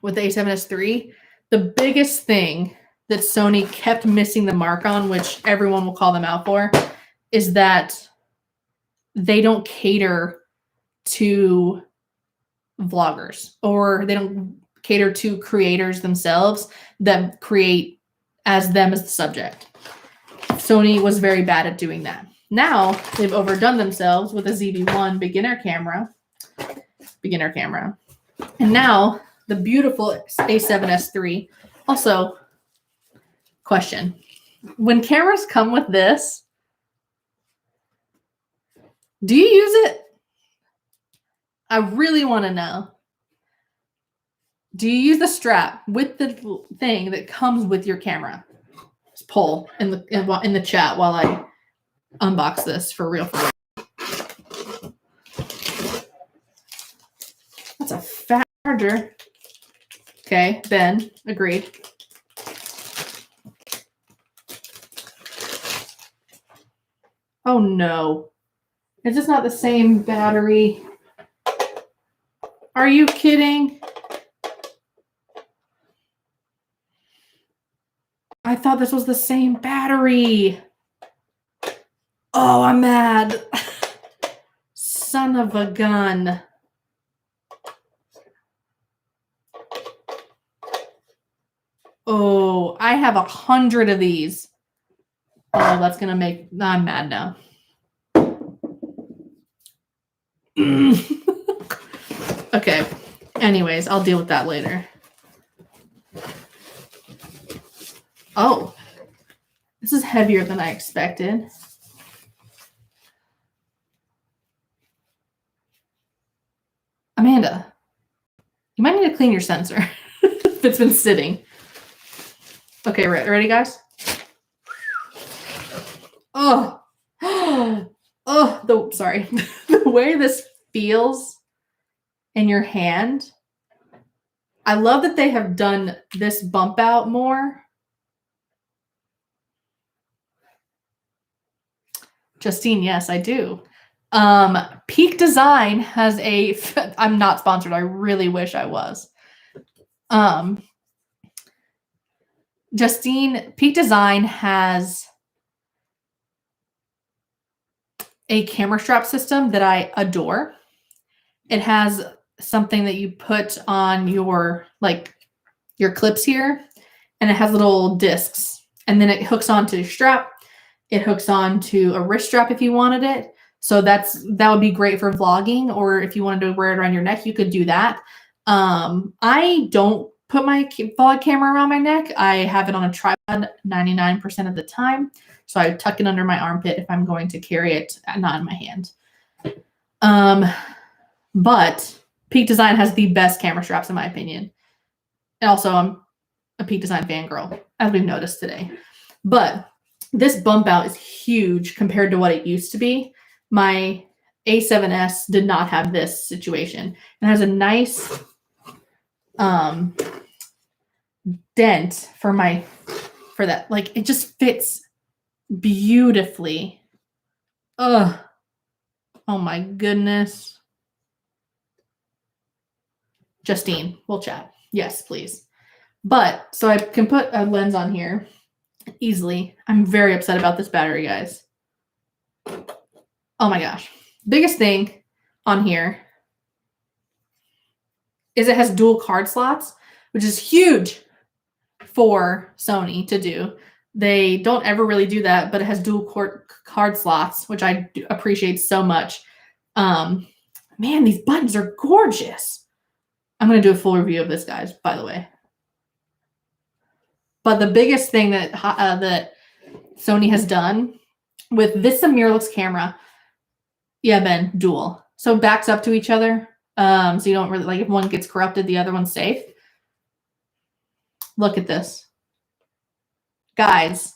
S1: with the A7S III, the biggest thing that Sony kept missing the mark on, which everyone will call them out for, is that they don't cater to vloggers, or they don't cater to creators themselves that create as them as the subject. Sony was very bad at doing that. Now they've overdone themselves with a ZV-1 beginner camera. And now the beautiful A7S III. Also, question. When cameras come with this, do you use it? I really want to know. Do you use the strap with the thing that comes with your camera? Just poll in the chat while I unbox this for real. That's a fat charger. Okay, Ben, agreed. Oh no. Is this not the same battery? Are you kidding? I thought this was the same battery. Oh, I'm mad. Son of a gun. Oh, I have 100 of these. Oh, that's gonna make... I'm mad now. Okay. Anyways, I'll deal with that later. Oh. This is heavier than I expected. Amanda, you might need to clean your sensor if it's been sitting. Okay, ready, guys? Oh. Oh, sorry. The way this feels in your hand. I love that they have done this bump out more. Justine, yes, I do. Peak Design has a... I'm not sponsored. I really wish I was. Justine, Peak Design has a camera strap system that I adore. It has something that you put on your clips here, and it has little discs, and then it hooks onto your strap. It hooks onto a wrist strap if you wanted it. So that would be great for vlogging, or if you wanted to wear it around your neck, you could do that. I don't put my vlog camera around my neck. I have it on a tripod 99% of the time. So I tuck it under my armpit if I'm going to carry it, not in my hand. But Peak Design has the best camera straps in my opinion. And also, I'm a Peak Design fangirl, as we've noticed today. But this bump out is huge compared to what it used to be. My A7S did not have this situation. It has a nice dent for that. Like, it just fits beautifully. Ugh. Oh my goodness. Justine, we'll chat. Yes, please. But, so I can put a lens on here easily. I'm very upset about this battery, guys. Oh my gosh. Biggest thing on here is it has dual card slots, which is huge for Sony to do. They don't ever really do that, but it has dual card slots, which I appreciate so much. Man, these buttons are gorgeous. I'm going to do a full review of this, guys, by the way. But the biggest thing that that Sony has done with this mirrorless camera, yeah, Ben, dual. So it backs up to each other. So you don't really, like, if one gets corrupted, the other one's safe. Look at this. Guys,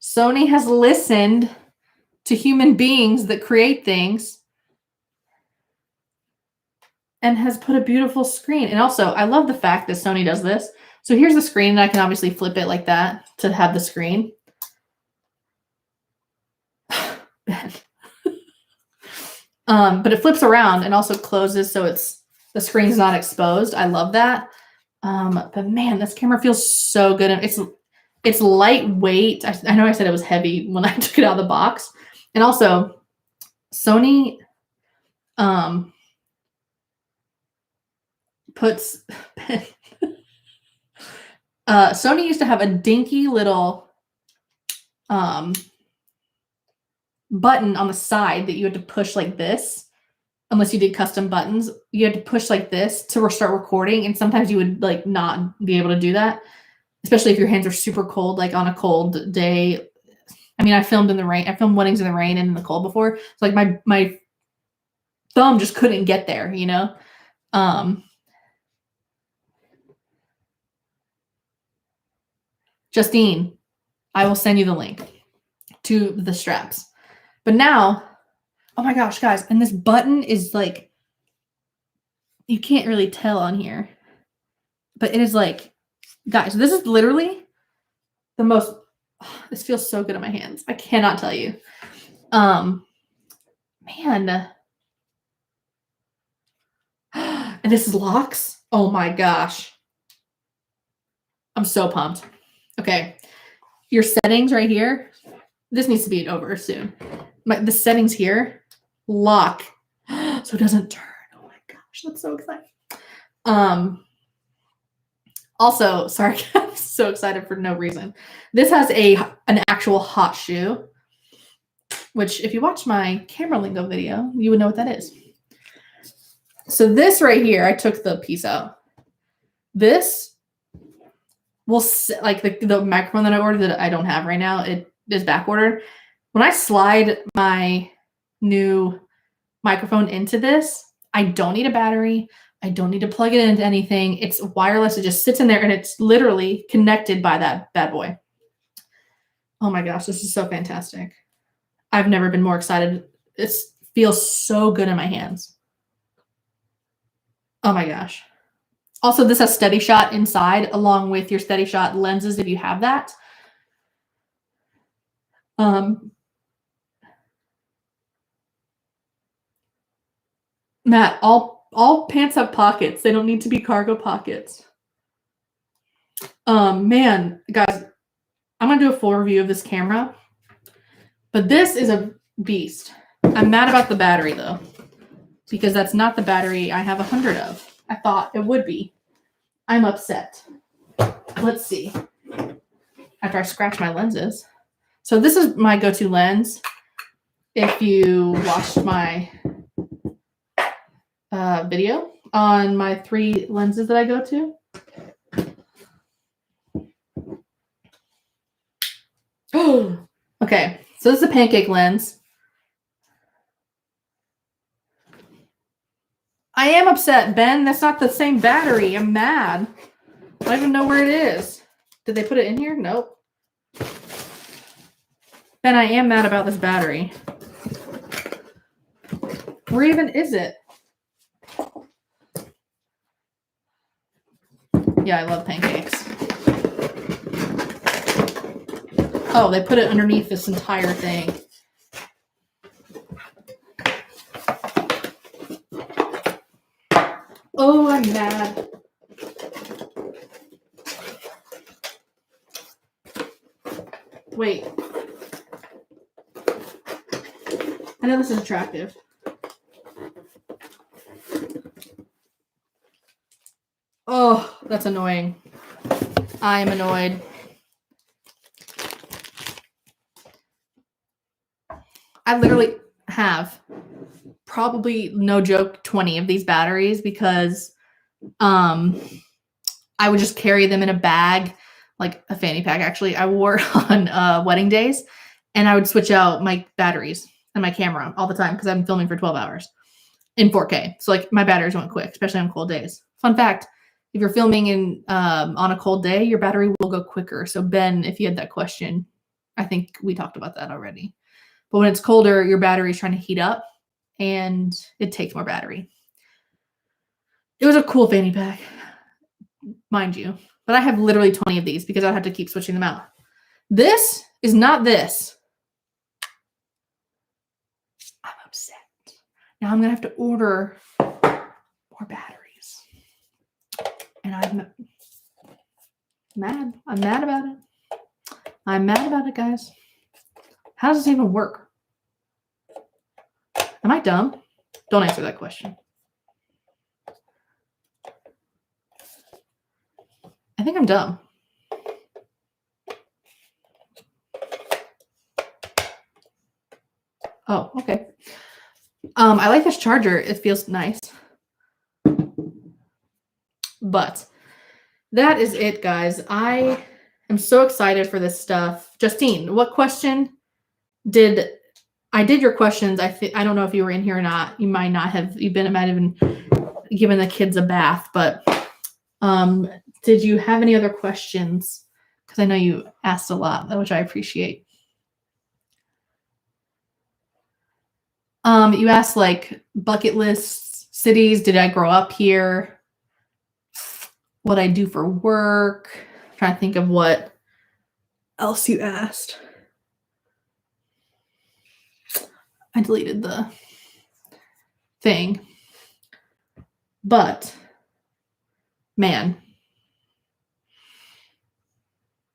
S1: Sony has listened to human beings that create things and has put a beautiful screen. And also, I love the fact that Sony does this. So here's the screen, and I can obviously flip it like that to have the screen. But it flips around and also closes, so the screen's not exposed. I love that. But man, this camera feels so good. It's lightweight. I know I said it was heavy when I took it out of the box. And also, Sony puts Sony used to have a dinky little button on the side that you had to push like this. Unless you did custom buttons, you had to push like this to start recording. And sometimes you would like not be able to do that, especially if your hands are super cold, like on a cold day. I mean, I filmed in the rain. I filmed weddings in the rain and in the cold before. So like my thumb just couldn't get there, you know? Justine, I will send you the link to the straps. But now, oh my gosh, guys, and this button is like, you can't really tell on here, but it is like, guys, this is literally the most, this feels so good in my hands. I cannot tell you. Man. And this is locks. Oh my gosh. I'm so pumped. Okay. Your settings right here. This needs to be over soon. The settings here, lock, so it doesn't turn. Oh my gosh, that's so exciting. Also, sorry, I'm so excited for no reason. This has an actual hot shoe, which if you watch my camera lingo video, you would know what that is. So this right here, I took the piece out. This will, like the microphone that I ordered that I don't have right now, it is back ordered. When I slide my new microphone into this, I don't need a battery. I don't need to plug it into anything. It's wireless. It just sits in there and it's literally connected by that bad boy. Oh my gosh, this is so fantastic. I've never been more excited. It feels so good in my hands. Oh my gosh. Also, this has Steady Shot inside along with your Steady Shot lenses if you have that. Matt, all pants have pockets. They don't need to be cargo pockets. Man, guys, I'm gonna do a full review of this camera, but this is a beast. I'm mad about the battery though, because that's not the battery I have 100 of. I thought it would be. I'm upset. Let's see. After I scratch my lenses. So this is my go-to lens. If you watched my video on my 3 lenses that I go to. Okay, so this is a pancake lens. I am upset, Ben. That's not the same battery. I'm mad. I don't even know where it is. Did they put it in here? Nope. Ben, I am mad about this battery. Where even is it? Yeah, I love pancakes. Oh, they put it underneath this entire thing. Oh, I'm mad. Wait. I know this is attractive. Oh, that's annoying. I am annoyed. I literally have probably, no joke, 20 of these batteries because I would just carry them in a bag, like a fanny pack actually. I wore on wedding days, and I would switch out my batteries and my camera all the time because I'm filming for 12 hours in 4K. So like my batteries went quick, especially on cold days. Fun fact, if you're filming in on a cold day, your battery will go quicker. So Ben, if you had that question, I think we talked about that already. But when it's colder, your battery is trying to heat up and it takes more battery. It was a cool fanny pack, mind you. But I have literally 20 of these because I'd have to keep switching them out. This is not this. I'm upset. Now I'm going to have to order more batteries. And I'm mad. I'm mad about it. I'm mad about it, guys. How does this even work? Am I dumb? Don't answer that question. I think I'm dumb. Oh, okay. I like this charger. It feels nice. But that is it, guys. I am so excited for this stuff. Justine, what question did I did your questions? I don't know if you were in here or not. You might not have. You might have been giving the kids a bath. But did you have any other questions? Because I know you asked a lot, which I appreciate. You asked like bucket lists, cities. Did I grow up here? What I do for work? I'm trying to think of what else you asked. I deleted the thing. But man,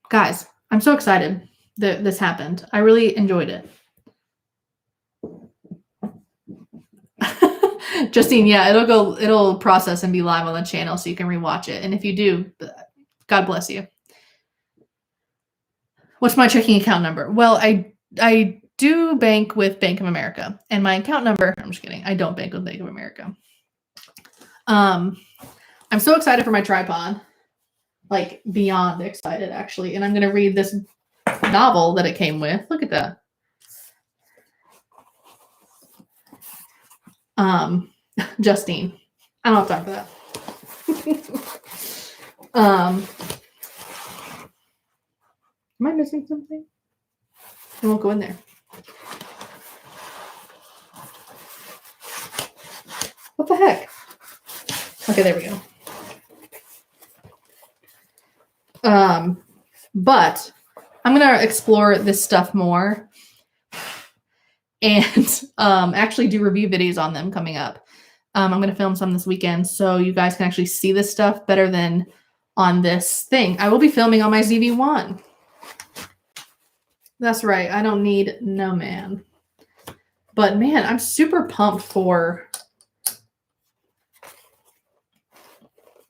S1: guys, I'm so excited that this happened. I really enjoyed it. Justine, yeah, it'll process and be live on the channel so you can rewatch it. And if you do, God bless you. What's my checking account number? Well, I do bank with Bank of America, and my account number, I'm just kidding. I don't bank with Bank of America. I'm so excited for my tripod, like beyond excited actually. And I'm going to read this novel that it came with. Look at that. Justine, I don't have time for that. Am I missing something? I won't go in there. What the heck? Okay, there we go. But I'm going to explore this stuff more and actually do review videos on them coming up. I'm going to film some this weekend so you guys can actually see this stuff better than on this thing. I will be filming on my ZV-1. That's right. I don't need no man. But man, I'm super pumped for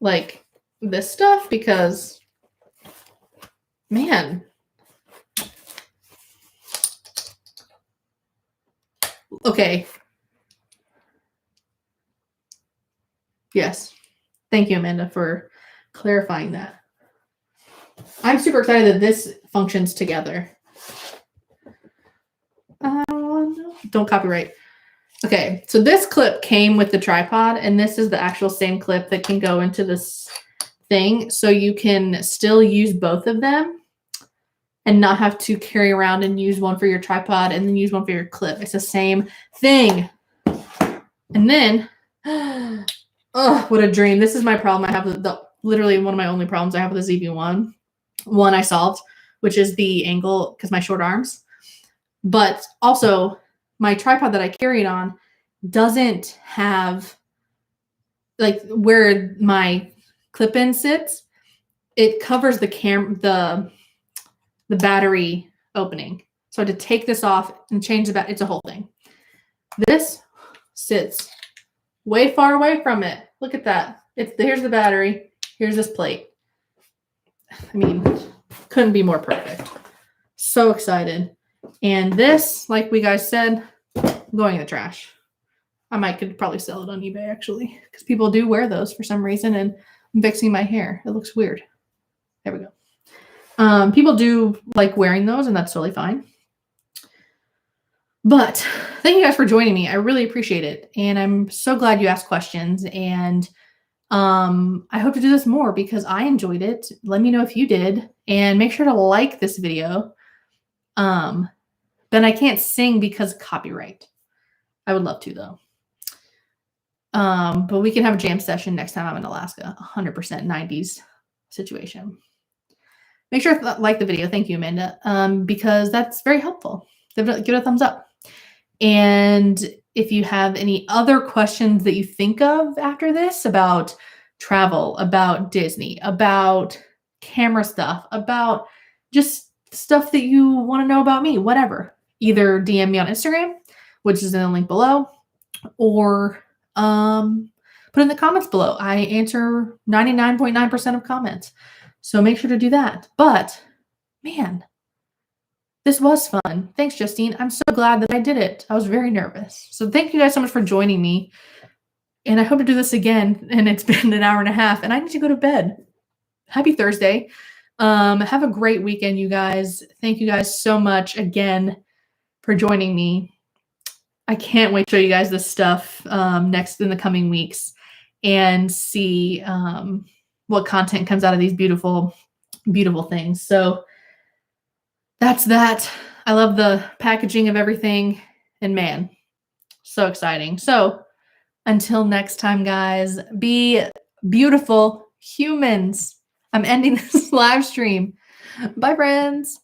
S1: like this stuff because man, okay. Yes. Thank you, Amanda, for clarifying that. I'm super excited that this functions together. Don't copyright. Okay, so this clip came with the tripod, and this is the actual same clip that can go into this thing. So you can still use both of them and not have to carry around and use one for your tripod and then use one for your clip. It's the same thing. And then, oh, what a dream. This is my problem. I have literally one of my only problems I have with the ZV-1. One I solved, which is the angle because my short arms. But also, my tripod that I carry it on doesn't have, like, where my clip-in sits, it covers the battery opening. So I had to take this off and change it's a whole thing. This sits way far away from it. Look at that. Here's the battery. Here's this plate. I mean, couldn't be more perfect. So excited. And this, like we guys said, going in the trash. Could probably sell it on eBay actually, because people do wear those for some reason, and I'm fixing my hair. It looks weird. There we go. People do like wearing those, and that's totally fine. But thank you guys for joining me. I really appreciate it. And I'm so glad you asked questions. And I hope to do this more because I enjoyed it. Let me know if you did. And make sure to like this video. But I can't sing because of copyright. I would love to, though. But we can have a jam session next time I'm in Alaska. 100% 90s situation. Make sure to like the video. Thank you, Amanda. Because that's very helpful. Give it a thumbs up. And if you have any other questions that you think of after this about travel, about Disney, about camera stuff, about just stuff that you want to know about me, whatever, either DM me on Instagram, which is in the link below, or put in the comments below. I answer 99.9% of comments. So make sure to do that. But man, this was fun. Thanks, Justine. I'm so glad that I did it. I was very nervous. So thank you guys so much for joining me. And I hope to do this again. And it's been an hour and a half and I need to go to bed. Happy Thursday. Have a great weekend, you guys. Thank you guys so much again for joining me. I can't wait to show you guys this stuff next in the coming weeks and see what content comes out of these beautiful, beautiful things. So that's that. I love the packaging of everything. And man, so exciting. So until next time, guys, be beautiful humans. I'm ending this live stream. Bye, friends.